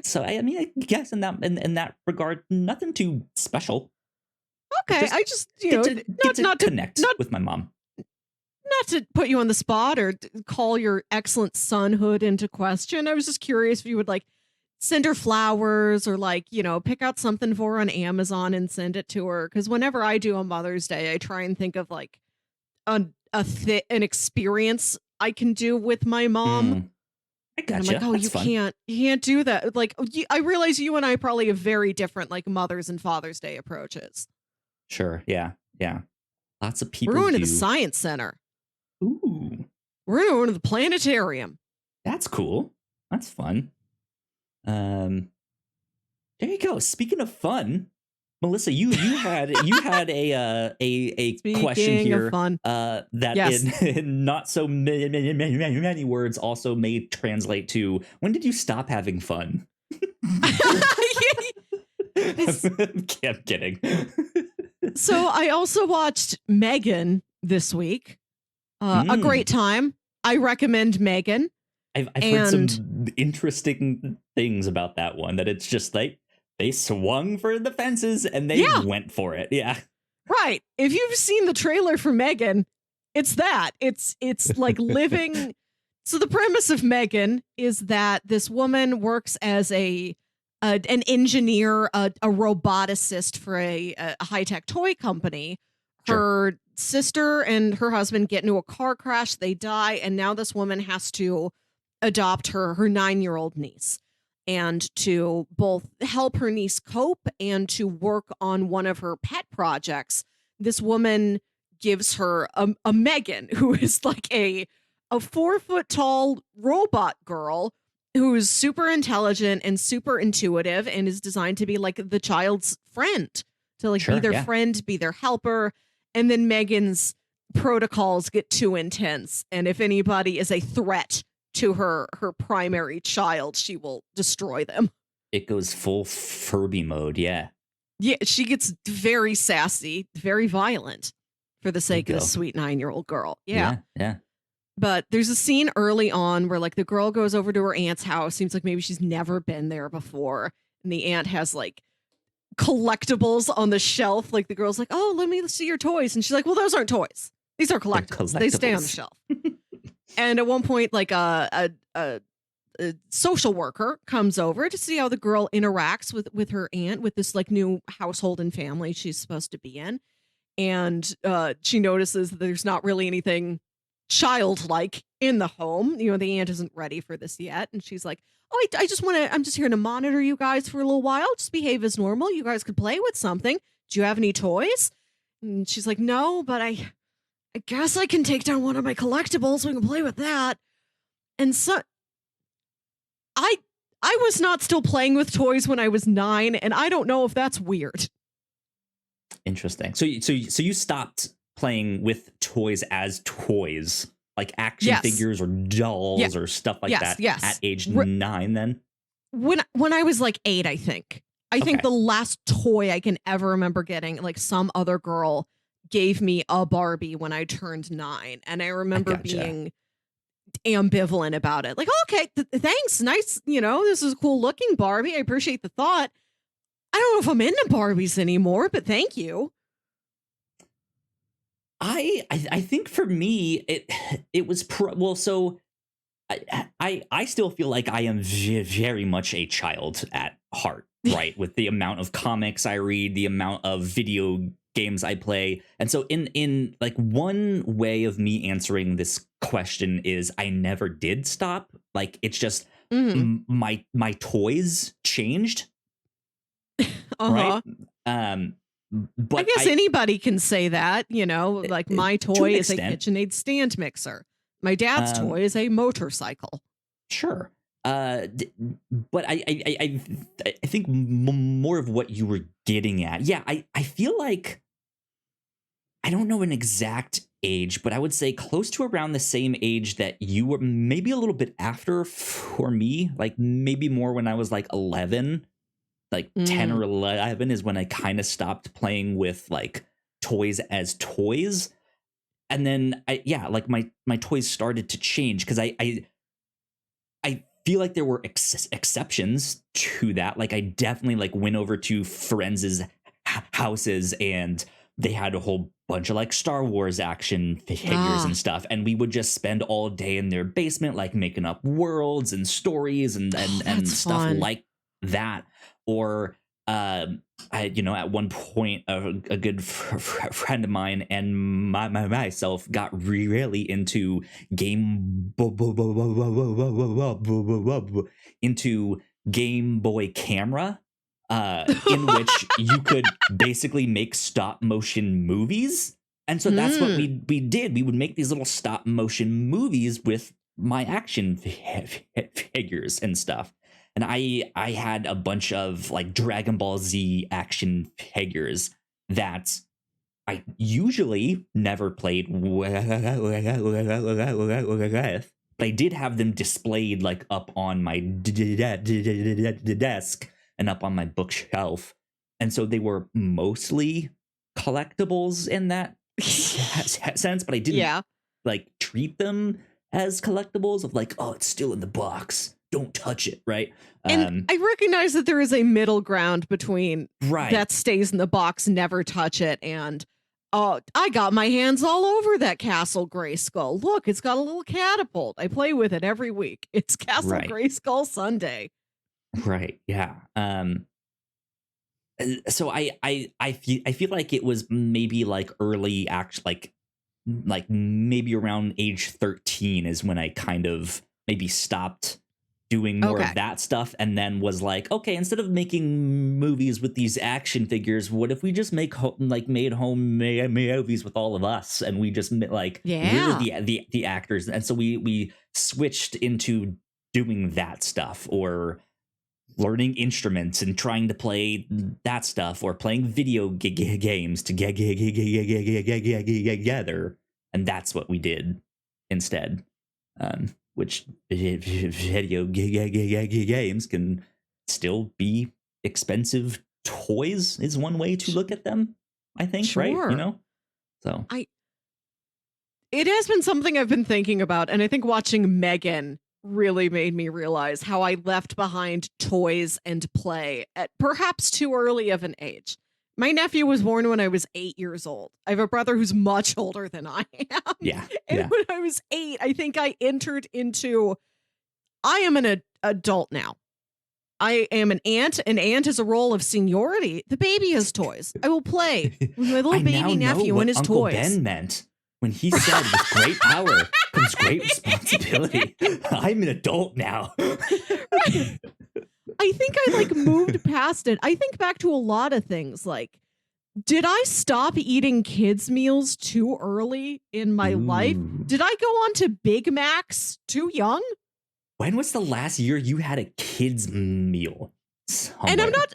So I mean, I guess in that regard, nothing too special. I just not to connect with my mom. Not to put you on the spot or call your excellent sonhood into question. I was just curious if you would like send her flowers or like, pick out something for her on Amazon and send it to her. Because whenever I do on Mother's Day, I try and think of like an experience I can do with my mom. I gotcha. I'm like, oh, you can't do that. Like, I realize you and I probably have very different like Mother's and Father's Day approaches. Sure. Yeah. Lots of people. We're going to the Science Center. Ooh. We're going to the planetarium. That's cool. That's fun. There you go. Speaking of fun, Melissa, you had a question here that in not so many words also may translate to, when did you stop having fun? I'm kidding. So I also watched Megan this week. A great time. I recommend Megan. I've heard some interesting things about that one, that it's just like they swung for the fences and they went for it. Yeah. Right. If you've seen the trailer for Megan, it's that. It's like living. So the premise of Megan is that this woman works as an engineer, a roboticist for a high-tech toy company. Her sister and her husband get into a car crash. They die. And now this woman has to adopt her 9-year-old niece, and to both help her niece cope and to work on one of her pet projects. This woman gives her a Megan, who is like a 4-foot tall robot girl who is super intelligent and super intuitive and is designed to be like the child's friend, to like be their friend, be their helper. And then Megan's protocols get too intense. And if anybody is a threat to her primary child, she will destroy them. It goes full Furby mode. Yeah, she gets very sassy, very violent for the sake of this sweet 9-year-old girl. Yeah. But there's a scene early on where like the girl goes over to her aunt's house. Seems like maybe she's never been there before, and the aunt has like collectibles on the shelf. Like the girl's like, "Oh, let me see your toys," and she's like, "Well, those aren't toys. These are collectibles. They stay on the shelf." And at one point, like a social worker comes over to see how the girl interacts with her aunt, with this like new household and family she's supposed to be in. and she notices that there's not really anything childlike in the home. The aunt isn't ready for this yet, and she's like, "Oh, I'm just here to monitor you guys for a little while. Just behave as normal. You guys could play with something. Do you have any toys?" And she's like, "No, but I guess I can take down one of my collectibles. We can play with that." And so I was not still playing with toys when I was 9, and I don't know if that's weird. Interesting. So you stopped playing with toys as toys, like action Yes. figures or dolls Yeah. or stuff like Yes, that yes. at age 9 then? When I was like 8, I think. I think Okay. the last toy I can ever remember getting, like some other girl gave me a Barbie when I turned 9, and I remember gotcha. being ambivalent about it. Like, okay, thanks, nice. This is a cool looking Barbie. I appreciate the thought. I don't know if I'm into Barbies anymore, but thank you. I think for me it was so I still feel like I am very much a child at heart, right? With the amount of comics I read, the amount of video games I play. And so in like one way of me answering this question is I never did stop. Like it's just my toys changed. Uh-huh. Right? But I guess anybody can say that, like my to toy an is a extent. KitchenAid stand mixer. My dad's toy is a motorcycle. Sure. But I think more of what you were getting at. Yeah, I feel like I don't know an exact age, but I would say close to around the same age that you were, maybe a little bit after for me, like maybe more when I was like 11, like 10 or 11 is when I kind of stopped playing with like toys as toys. And then like my toys started to change because I feel like there were exceptions to that. Like I definitely like went over to friends' houses and they had a whole bunch of like Star Wars action figures and stuff, and we would just spend all day in their basement like making up worlds and stories and stuff fun. like that. Or I at one point a good friend of mine and myself got really into into Game Boy camera, in which you could basically make stop motion movies. And so that's what we did. We would make these little stop motion movies with my action figures and stuff. And I had a bunch of like Dragon Ball Z action figures that I usually never played with, but I did have them displayed like up on my desk and up on my bookshelf. And so they were mostly collectibles in that sense, but I didn't like treat them as collectibles of like, oh, it's still in the box, don't touch it, right? And I recognize that there is a middle ground between that stays in the box, never touch it, and I got my hands all over that Castle Grayskull. Look, it's got a little catapult. I play with it every week. It's Castle Grayskull Sunday. Right. Yeah. So I feel like it was maybe like early like maybe around age 13 is when I kind of maybe stopped doing more of that stuff, and then was like, okay, instead of making movies with these action figures, what if we just made home movies with all of us, and we just like we're the actors. And so we switched into doing that stuff, or learning instruments and trying to play that stuff, or playing video games together. And that's what we did instead. Which video games can still be expensive toys is one way to look at them, I think, right? So it has been something I've been thinking about, and I think watching Megan really made me realize how I left behind toys and play at perhaps too early of an age. My nephew was born when I was 8 years old. I have a brother who's much older than I am. Yeah. And when I was 8, I think I entered into, I am an adult now. I am an aunt. An aunt is a role of seniority. The baby has toys. I will play with my little I now baby know nephew what and his Uncle toys. Ben meant when he said, "With great power comes great responsibility." I'm an adult now. Right. I think I like moved past it. I think back to a lot of things like, did I stop eating kids' meals too early in my life? Ooh. Did I go on to Big Macs too young? When was the last year you had a kids meal? Somewhere? And I'm not.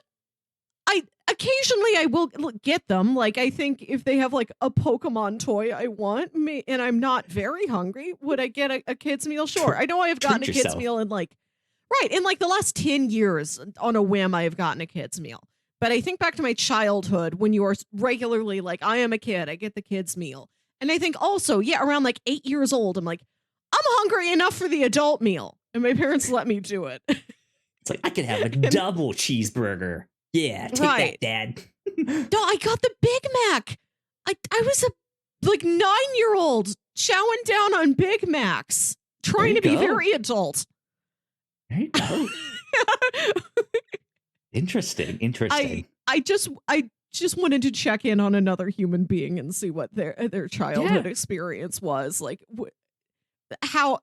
I occasionally I will get them. Like I think if they have like a Pokemon toy I want, and I'm not very hungry, would I get a kids meal? Sure. I know I have gotten a Treat kids yourself. meal in like the last 10 years on a whim I have gotten a kids meal. But I think back to my childhood when you are regularly like, I am a kid, I get the kids meal. And I think also, around like 8 years old, I'm like, I'm hungry enough for the adult meal. And my parents let me do it. It's like, I could have a double cheeseburger. Yeah, take Right. that, Dad. No, I got the Big Mac. I was a 9-year-old chowing down on Big Macs, trying to There be you go. very adult. There you go. Interesting. I just wanted to check in on another human being and see what their childhood experience was. Like, how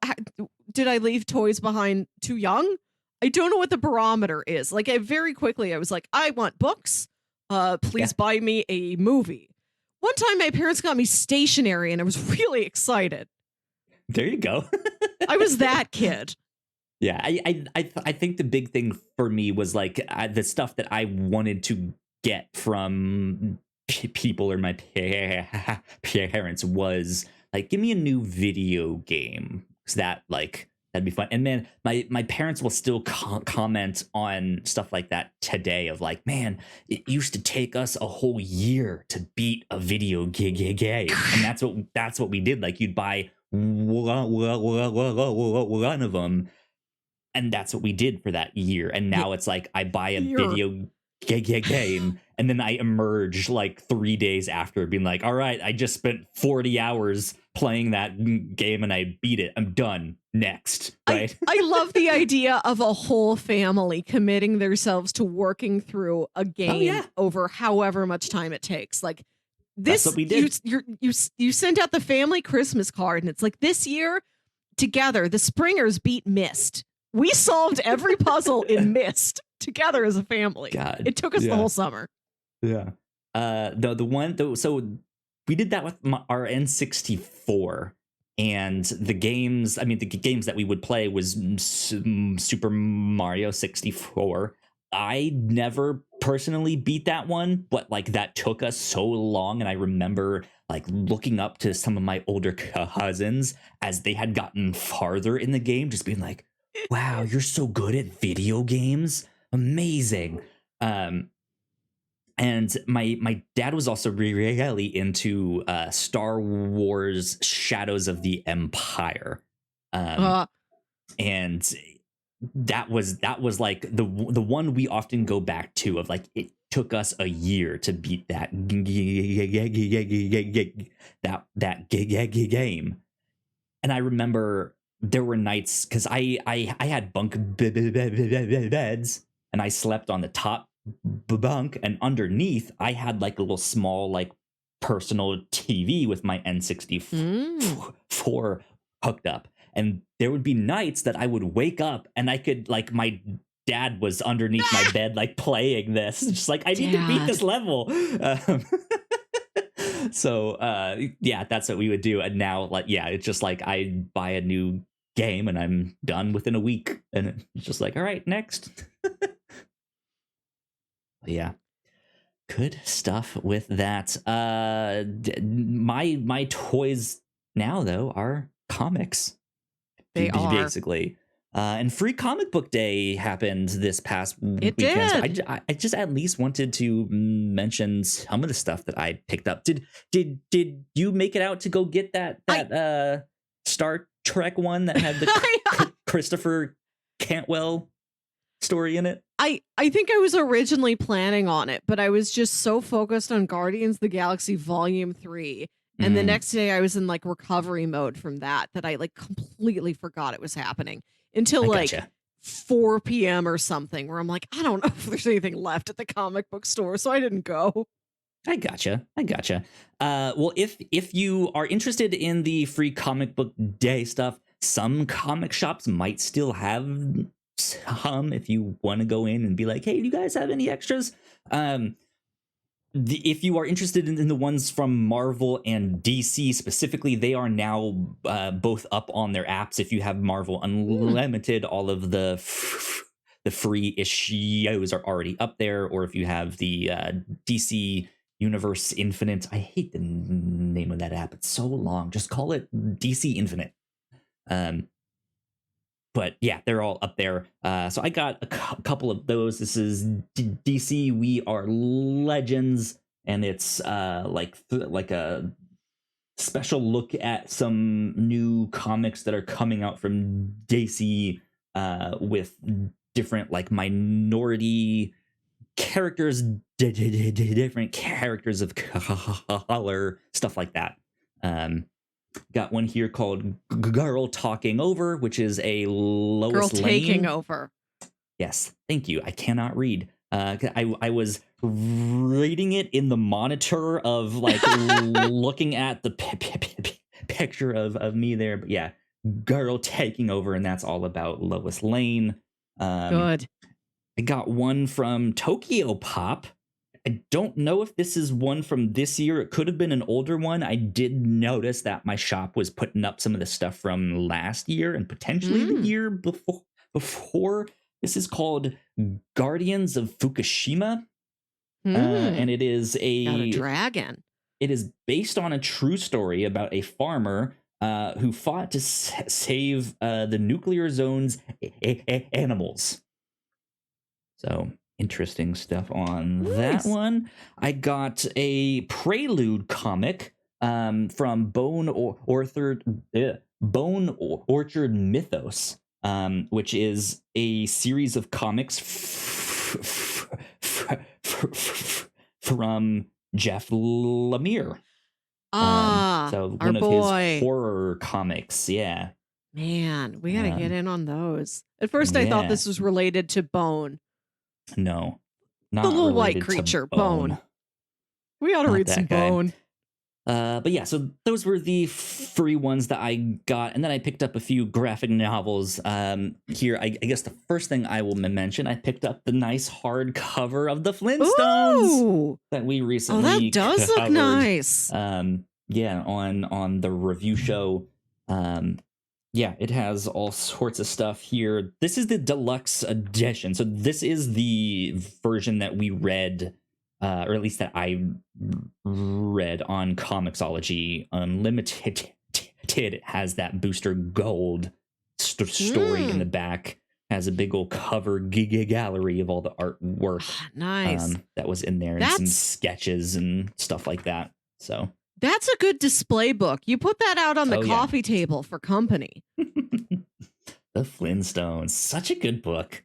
did I leave toys behind too young? I don't know what the barometer is. Like, very quickly I was like, I want books. Please buy me a movie. One time my parents got me stationery and I was really excited. There you go. I was that kid. Yeah, I think the big thing for me was like the stuff that I wanted to get from people or my parents was like, give me a new video game, so that'd be fun. And man, my parents will still comment on stuff like that today of like, man, it used to take us a whole year to beat a video game, and that's what we did. Like, you'd buy one of them. And that's what we did for that year. And now it's like, I buy a video game and then I emerge like 3 days after being like, all right, I just spent 40 hours playing that game and I beat it. I'm done. Next. Right. I love the idea of a whole family committing themselves to working through a game over however much time it takes. Like, this, that's what we did. You sent out the family Christmas card and it's like, this year together, the Springers beat Myst. We solved every puzzle in Myst together as a family. God, it took us the whole summer. Yeah. So we did that with our N64, and the games. I mean, the games that we would play was Super Mario 64. I never personally beat that one, but like that took us so long, and I remember like looking up to some of my older cousins as they had gotten farther in the game, just being like, wow, you're so good at video games. Amazing. And my dad was also really into Star Wars Shadows of the Empire. And that was like the one we often go back to, of like, it took us a year to beat that game. And I remember there were nights, because I had bunk beds, and I slept on the top bunk, and underneath I had like a little small like personal TV with my N64 hooked up. And there would be nights that I would wake up and I could, like, my dad was underneath my bed like playing this, just like, I need to beat this level. So that's what we would do. And now, like, it's just like I buy a new game and I'm done within a week, and it's just like, all right, next. Yeah, good stuff with that. My toys now though are comics. They are, basically. And Free Comic Book Day happened this past weekend. Did. So I just at least wanted to mention some of the stuff that I picked up. Did you make it out to go get that Star Trek one that had the Christopher Cantwell story in it? I think I was originally planning on it, but I was just so focused on Guardians of the Galaxy Volume 3. And the next day I was in like recovery mode from that I like completely forgot it was happening until like 4 p.m. or something where I'm like, I don't know if there's anything left at the comic book store, so I didn't go. I gotcha. Well, if you are interested in the free comic book day stuff, some comic shops might still have some if you want to go in and be like, hey, do you guys have any extras? If you are interested in the ones from Marvel and DC specifically, they are now both up on their apps. If you have Marvel Unlimited, all of the free issues are already up there. Or if you have the DC Universe Infinite, I hate the name of that app. It's so long. Just call it DC Infinite. But yeah, they're all up there. So I got a couple of those. This is DC We Are Legends, and it's like a special look at some new comics that are coming out from DC with different like minority characters, different characters of color, stuff like that. Got one here called Girl Talking Over, which is a Lois Lane. Girl Taking Over. Yes, thank you. I cannot read. I was reading it in the monitor of like looking at the picture of me there. But yeah, Girl Taking Over, and that's all about Lois Lane. Good. I got one from Tokyo Pop. I don't know if this is one from this year. It could have been an older one. I did notice that my shop was putting up some of the stuff from last year and potentially the year before. This is called Guardians of Fukushima. And it is Got a dragon. It is based on a true story about a farmer who fought to save the nuclear zone's animals. So interesting stuff on that one. I got a Prelude comic from Bone Orchard Mythos, which is a series of comics from Jeff Lemire. So one of his horror comics, yeah. Man, we gotta get in on those. At first, I thought this was related to Bone. No, not the little white creature, Bone. We ought to read some Bone. But yeah, so those were the free ones that I got, and then I picked up a few graphic novels. Here, I guess the first thing I will mention, I picked up the nice hardcover of the Flintstones that we recently. Oh, that does covered. Look nice. Yeah, on the review show. Yeah, it has all sorts of stuff here. This is the deluxe edition. So this is the version that we read, or at least that I read on Comixology Unlimited. It has that Booster Gold story in the back. Has a big old cover gallery of all the artwork. Nice. That was in there, and some sketches and stuff like that. So that's a good display book. You put that out on the coffee table for company. The Flintstones. Such a good book.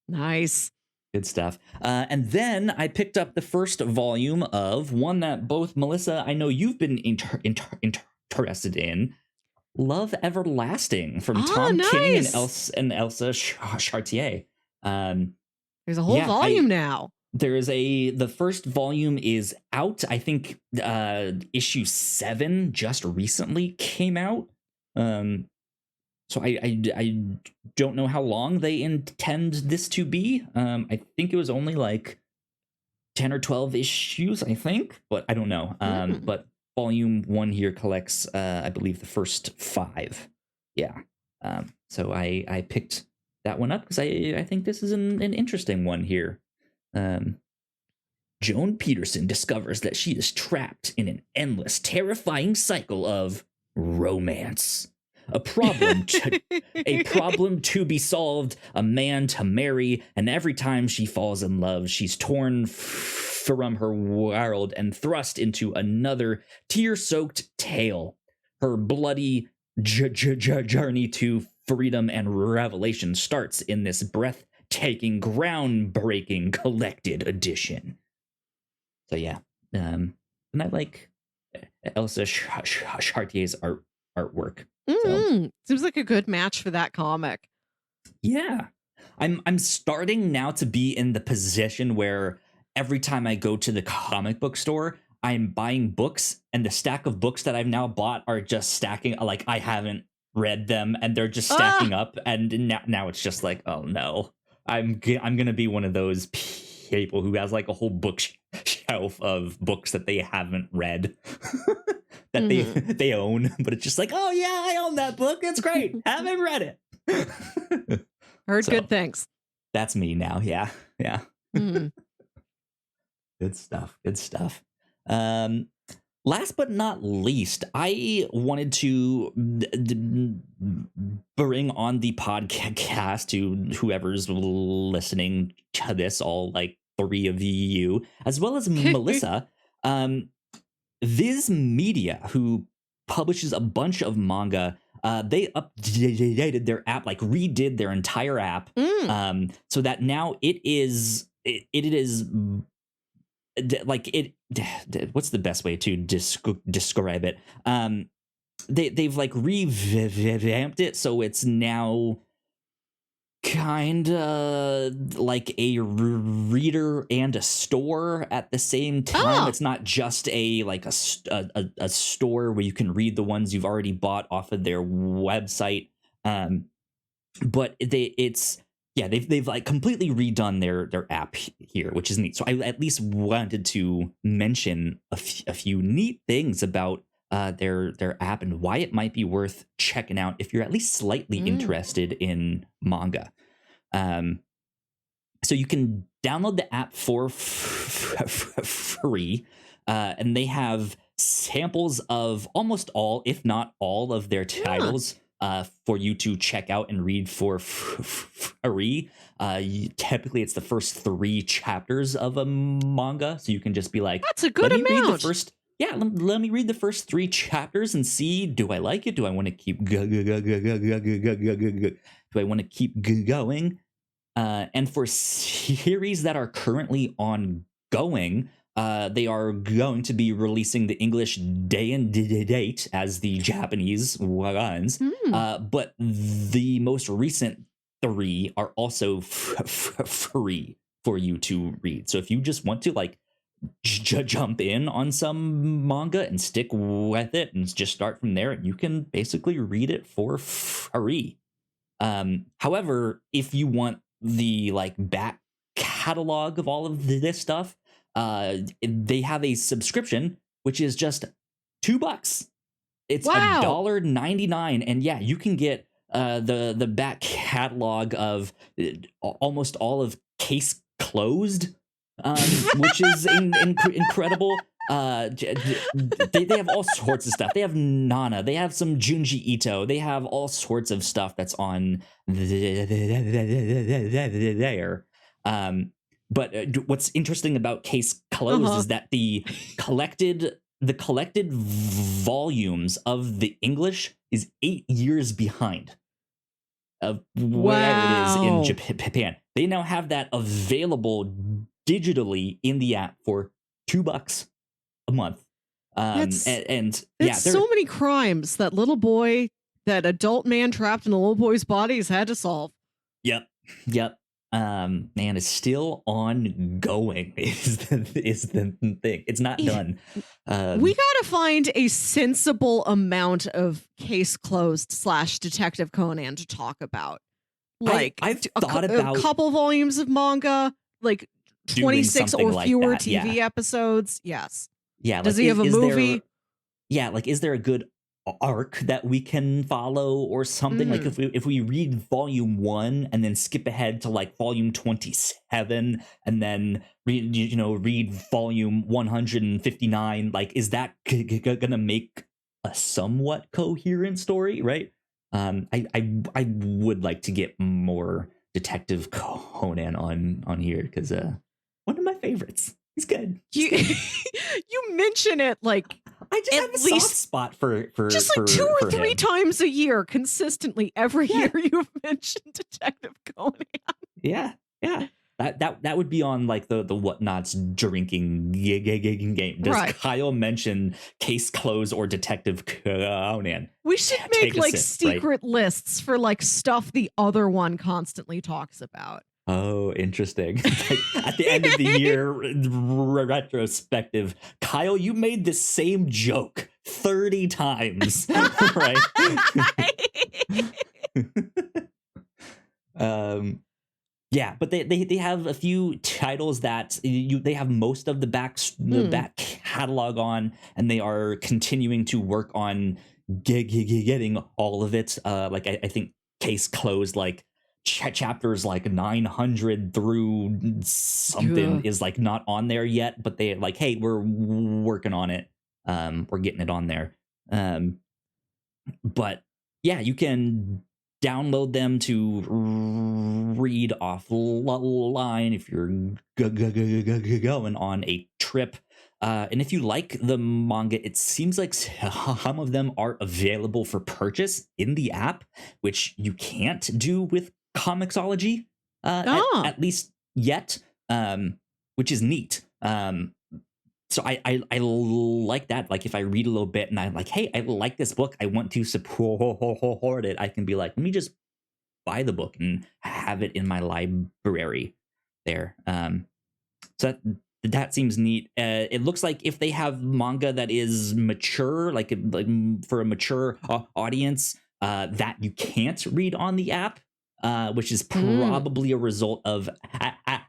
Nice. Good stuff. And then I picked up the first volume of one that both Melissa, I know you've been interested in, Love Everlasting from Tom King and Elsa Chartier. There's a whole volume now. There is the first volume is out. I think issue 7 just recently came out. So I don't know how long they intend this to be. I think it was only like 10 or 12 issues, I think, but I don't know. But volume 1 here collects, I believe, the first 5. Yeah. So I picked that one up because I think this is an interesting one here. Joan Peterson discovers that she is trapped in an endless, terrifying cycle of romance. A problem to be solved, a man to marry, and every time she falls in love, she's torn from her world and thrust into another tear-soaked tale. Her bloody journey to freedom and revelation starts in this breathtaking, groundbreaking collected edition. So yeah, and I like Elsa Chartier's artwork. So. Seems like a good match for that comic. Yeah. I'm starting now to be in the position where every time I go to the comic book store, I'm buying books, and the stack of books that I've now bought are just stacking. Like, I haven't read them, and they're just stacking up, and now it's just like, oh no, I'm gonna be one of those people who has like a whole bookshelf of books that they haven't read that they own, but it's just like, oh yeah, I own that book, it's great, haven't read it. Heard good things. That's me now. Yeah. Mm. Good stuff. Last but not least, I wanted to bring on the podcast to whoever's listening to this, all like 3 of you, as well as Melissa, Viz Media, who publishes a bunch of manga. They updated their app, like redid their entire app, so that now it is like it. What's the best way to describe it? They've like revamped it, so it's now kind of like a reader and a store at the same time. It's not just a store where you can read the ones you've already bought off of their website, but they've like completely redone their app here, which is neat. So I at least wanted to mention a few neat things about their app and why it might be worth checking out if you're at least slightly interested in manga. So you can download the app for free, and they have samples of almost all, if not all, of their titles for you to check out and read for free. Typically, it's the first 3 chapters of a manga, so you can just be like, "That's a good amount." Read the first. Yeah, let me read the first 3 chapters and see, do I like it? Do I want to keep do I want to keep going? And for series that are currently ongoing, they are going to be releasing the English day and date as the Japanese ones. But the most recent 3 are also free for you to read. So if you just want to like jump in on some manga and stick with it and just start from there, you can basically read it for free. However, if you want the like back catalog of all of this stuff, they have a subscription which is just $2. It's $1.99, and yeah, you can get the back catalog of almost all of Case Closed, which is incredible. They have all sorts of stuff. They have Nana. They have some Junji Ito. They have all sorts of stuff that's on there. But what's interesting about Case Closed is that the collected volumes of the English is 8 years behind of where it is in Japan. They now have that available digitally in the app for $2 a month. There's so many crimes that adult man trapped in a little boy's body has had to solve. Yep. And it's still ongoing is the thing. It's not done. We gotta find a sensible amount of Case Closed / Detective Conan to talk about. Like I've thought about a couple volumes of manga, like 26 or like fewer that, TV episodes. Yes. Yeah. Does he have a movie? Is there a good arc that we can follow or something? Like if we read volume 1 and then skip ahead to like volume 27 and then read volume 159, like is that gonna make a somewhat coherent story, right? I would like to get more Detective Conan on here because one of my favorites. He's good. You mention it like I just have a soft spot for just like 2 or 3 times a year consistently every year you've mentioned Detective Conan. Yeah. that would be on like the Whatnauts drinking game. Does Right. Kyle mention Case Closed or Detective Conan? We should Take make a like sip, right? secret lists for like stuff the other one constantly talks about. Oh, interesting. Like, at the end of the year retrospective, Kyle, you made the same joke 30 times, right? Yeah, but they have a few titles that they have most of the back catalog on, and they are continuing to work on getting all of it. Like I think Case Closed, like chapters like 900 through something Yeah. is like not on there yet, but they like, hey, we're working on it. We're getting it on there. But yeah, you can download them to read offline if you're going on a trip. And if you like the manga, it seems like some of them are available for purchase in the app, which you can't do with Comixology, at least yet, which is neat. So I like that. Like if I read a little bit and I'm like, hey, I like this book, I want to support it, I can be like, let me just buy the book and have it in my library there. So that seems neat. It looks like if they have manga that is mature, like for a mature audience, that you can't read on the app, which is probably a result of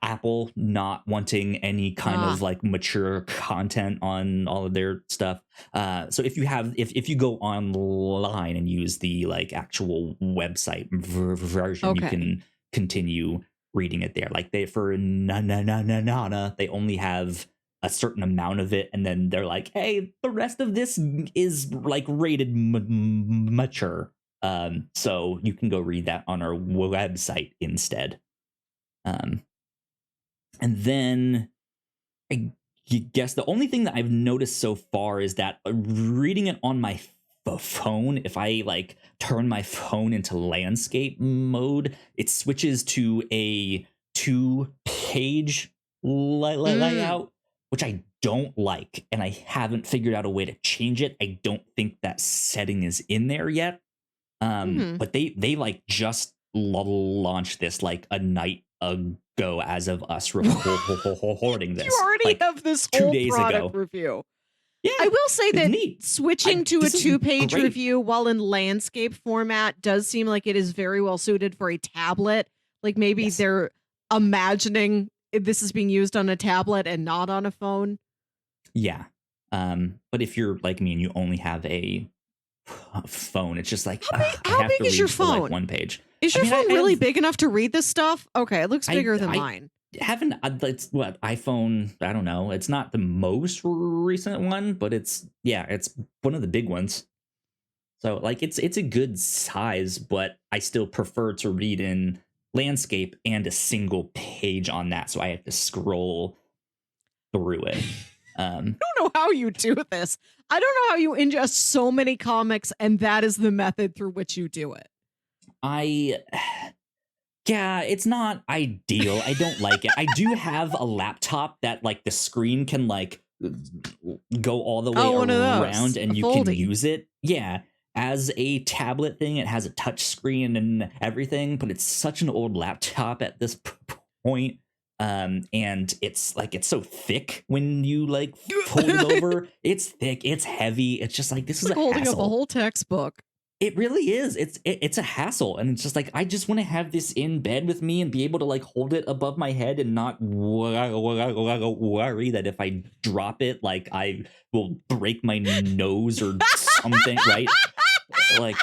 Apple not wanting any kind of like mature content on all of their stuff. So if you go online and use the like actual website version, you can continue reading it there. Like for Nana, they only have a certain amount of it, and then they're like, hey, the rest of this is like rated mature. So you can go read that on our website instead. And then I guess the only thing that I've noticed so far is that reading it on my phone, if I like turn my phone into landscape mode, it switches to a 2-page layout, which I don't like, and I haven't figured out a way to change it. I don't think that setting is in there yet. But they like just launched this like a night ago as of us recording this. You already like, have this 2 whole days product ago. review. Yeah, I will say that neat. switching to a This is 2-page great. review while in landscape format does seem like it is very well suited for a tablet. Like maybe Yes. they're imagining this is being used on a tablet and not on a phone. Yeah. But if you're like me and you only have a phone, it's just like How big is your for, like, phone? 1 page. Is your I phone really have- big enough to read this stuff? Okay, it looks bigger than mine. Haven't it's what iPhone, I don't know, it's not the most recent one, but it's one of the big ones. So like it's a good size, but I still prefer to read in landscape and a single page on that, so I have to scroll through it. I don't know how you do this. I don't know how you ingest so many comics and that is the method through which you do it. Yeah, it's not ideal. I don't like it. I do have a laptop that like the screen can like go all the way one of those. around and A you foldy. can use it. Yeah, as a tablet thing. It has a touch screen and everything, but it's such an old laptop at this point. And it's like it's so thick when you like fold it over. It's thick, it's heavy. It's just like this is Like a holding hassle. up a whole textbook. It really is. It's a hassle, and it's just like I just want to have this in bed with me and be able to like hold it above my head and not worry that if I drop it, like I will break my nose or something, right? Like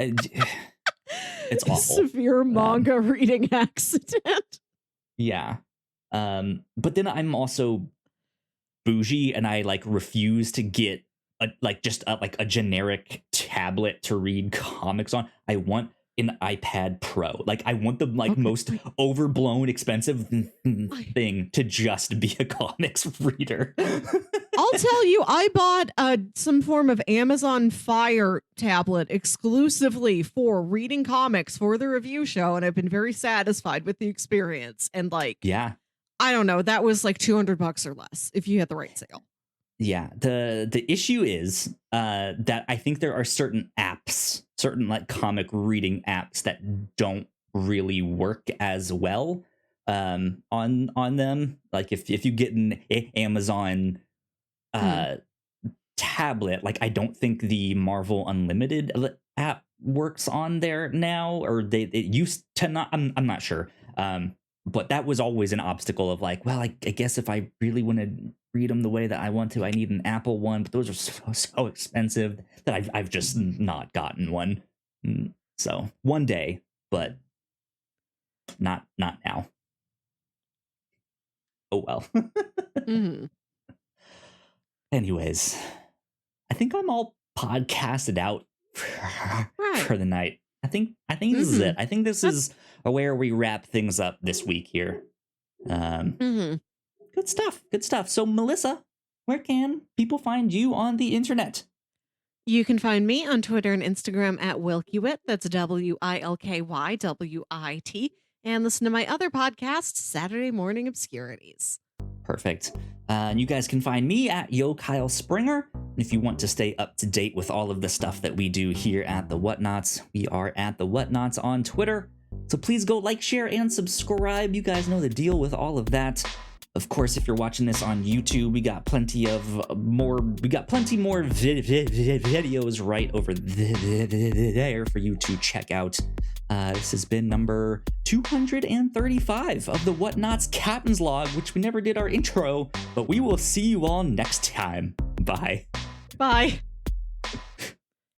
it's awful. Severe manga reading accident. Yeah. But then I'm also bougie, and I like refuse to get a generic tablet to read comics on. I want an iPad Pro. Like, I want the Okay. most overblown, expensive thing to just be a comics reader. I'll tell you, I bought some form of Amazon Fire tablet exclusively for reading comics for the review show, and I've been very satisfied with the experience. And like, Yeah. I don't know, that was like $200 or less if you had the right sale. Yeah, the issue is that I think there are certain apps, certain like comic reading apps that don't really work as well on them. Like if you get an Amazon tablet, like I don't think the Marvel Unlimited app works on there now, or it used to not. I'm not sure. But that was always an obstacle of like, well, I guess if I really want to read them the way that I want to, I need an Apple one. But those are so expensive that I've just not gotten one. So one day, but not now. Oh well. Mm-hmm. Anyways, I think I'm all podcasted out for the night. I think this is it. I think this is where we wrap things up this week here. Good stuff. So Melissa, where can people find you on the internet? You can find me on Twitter and Instagram at Wilkywit. That's WILKYWIT. And listen to my other podcast, Saturday Morning Obscurities. Perfect. You guys can find me at Yo Kyle Springer. And if you want to stay up to date with all of the stuff that we do here at the Whatnauts, we are at the Whatnauts on Twitter. So please go like, share, and subscribe. You guys know the deal with all of that. Of course, if you're watching this on YouTube, we got plenty more videos right over there for you to check out. This has been number 235 of the Whatnauts Captain's Log, which we never did our intro, but we will see you all next time. Bye. Bye.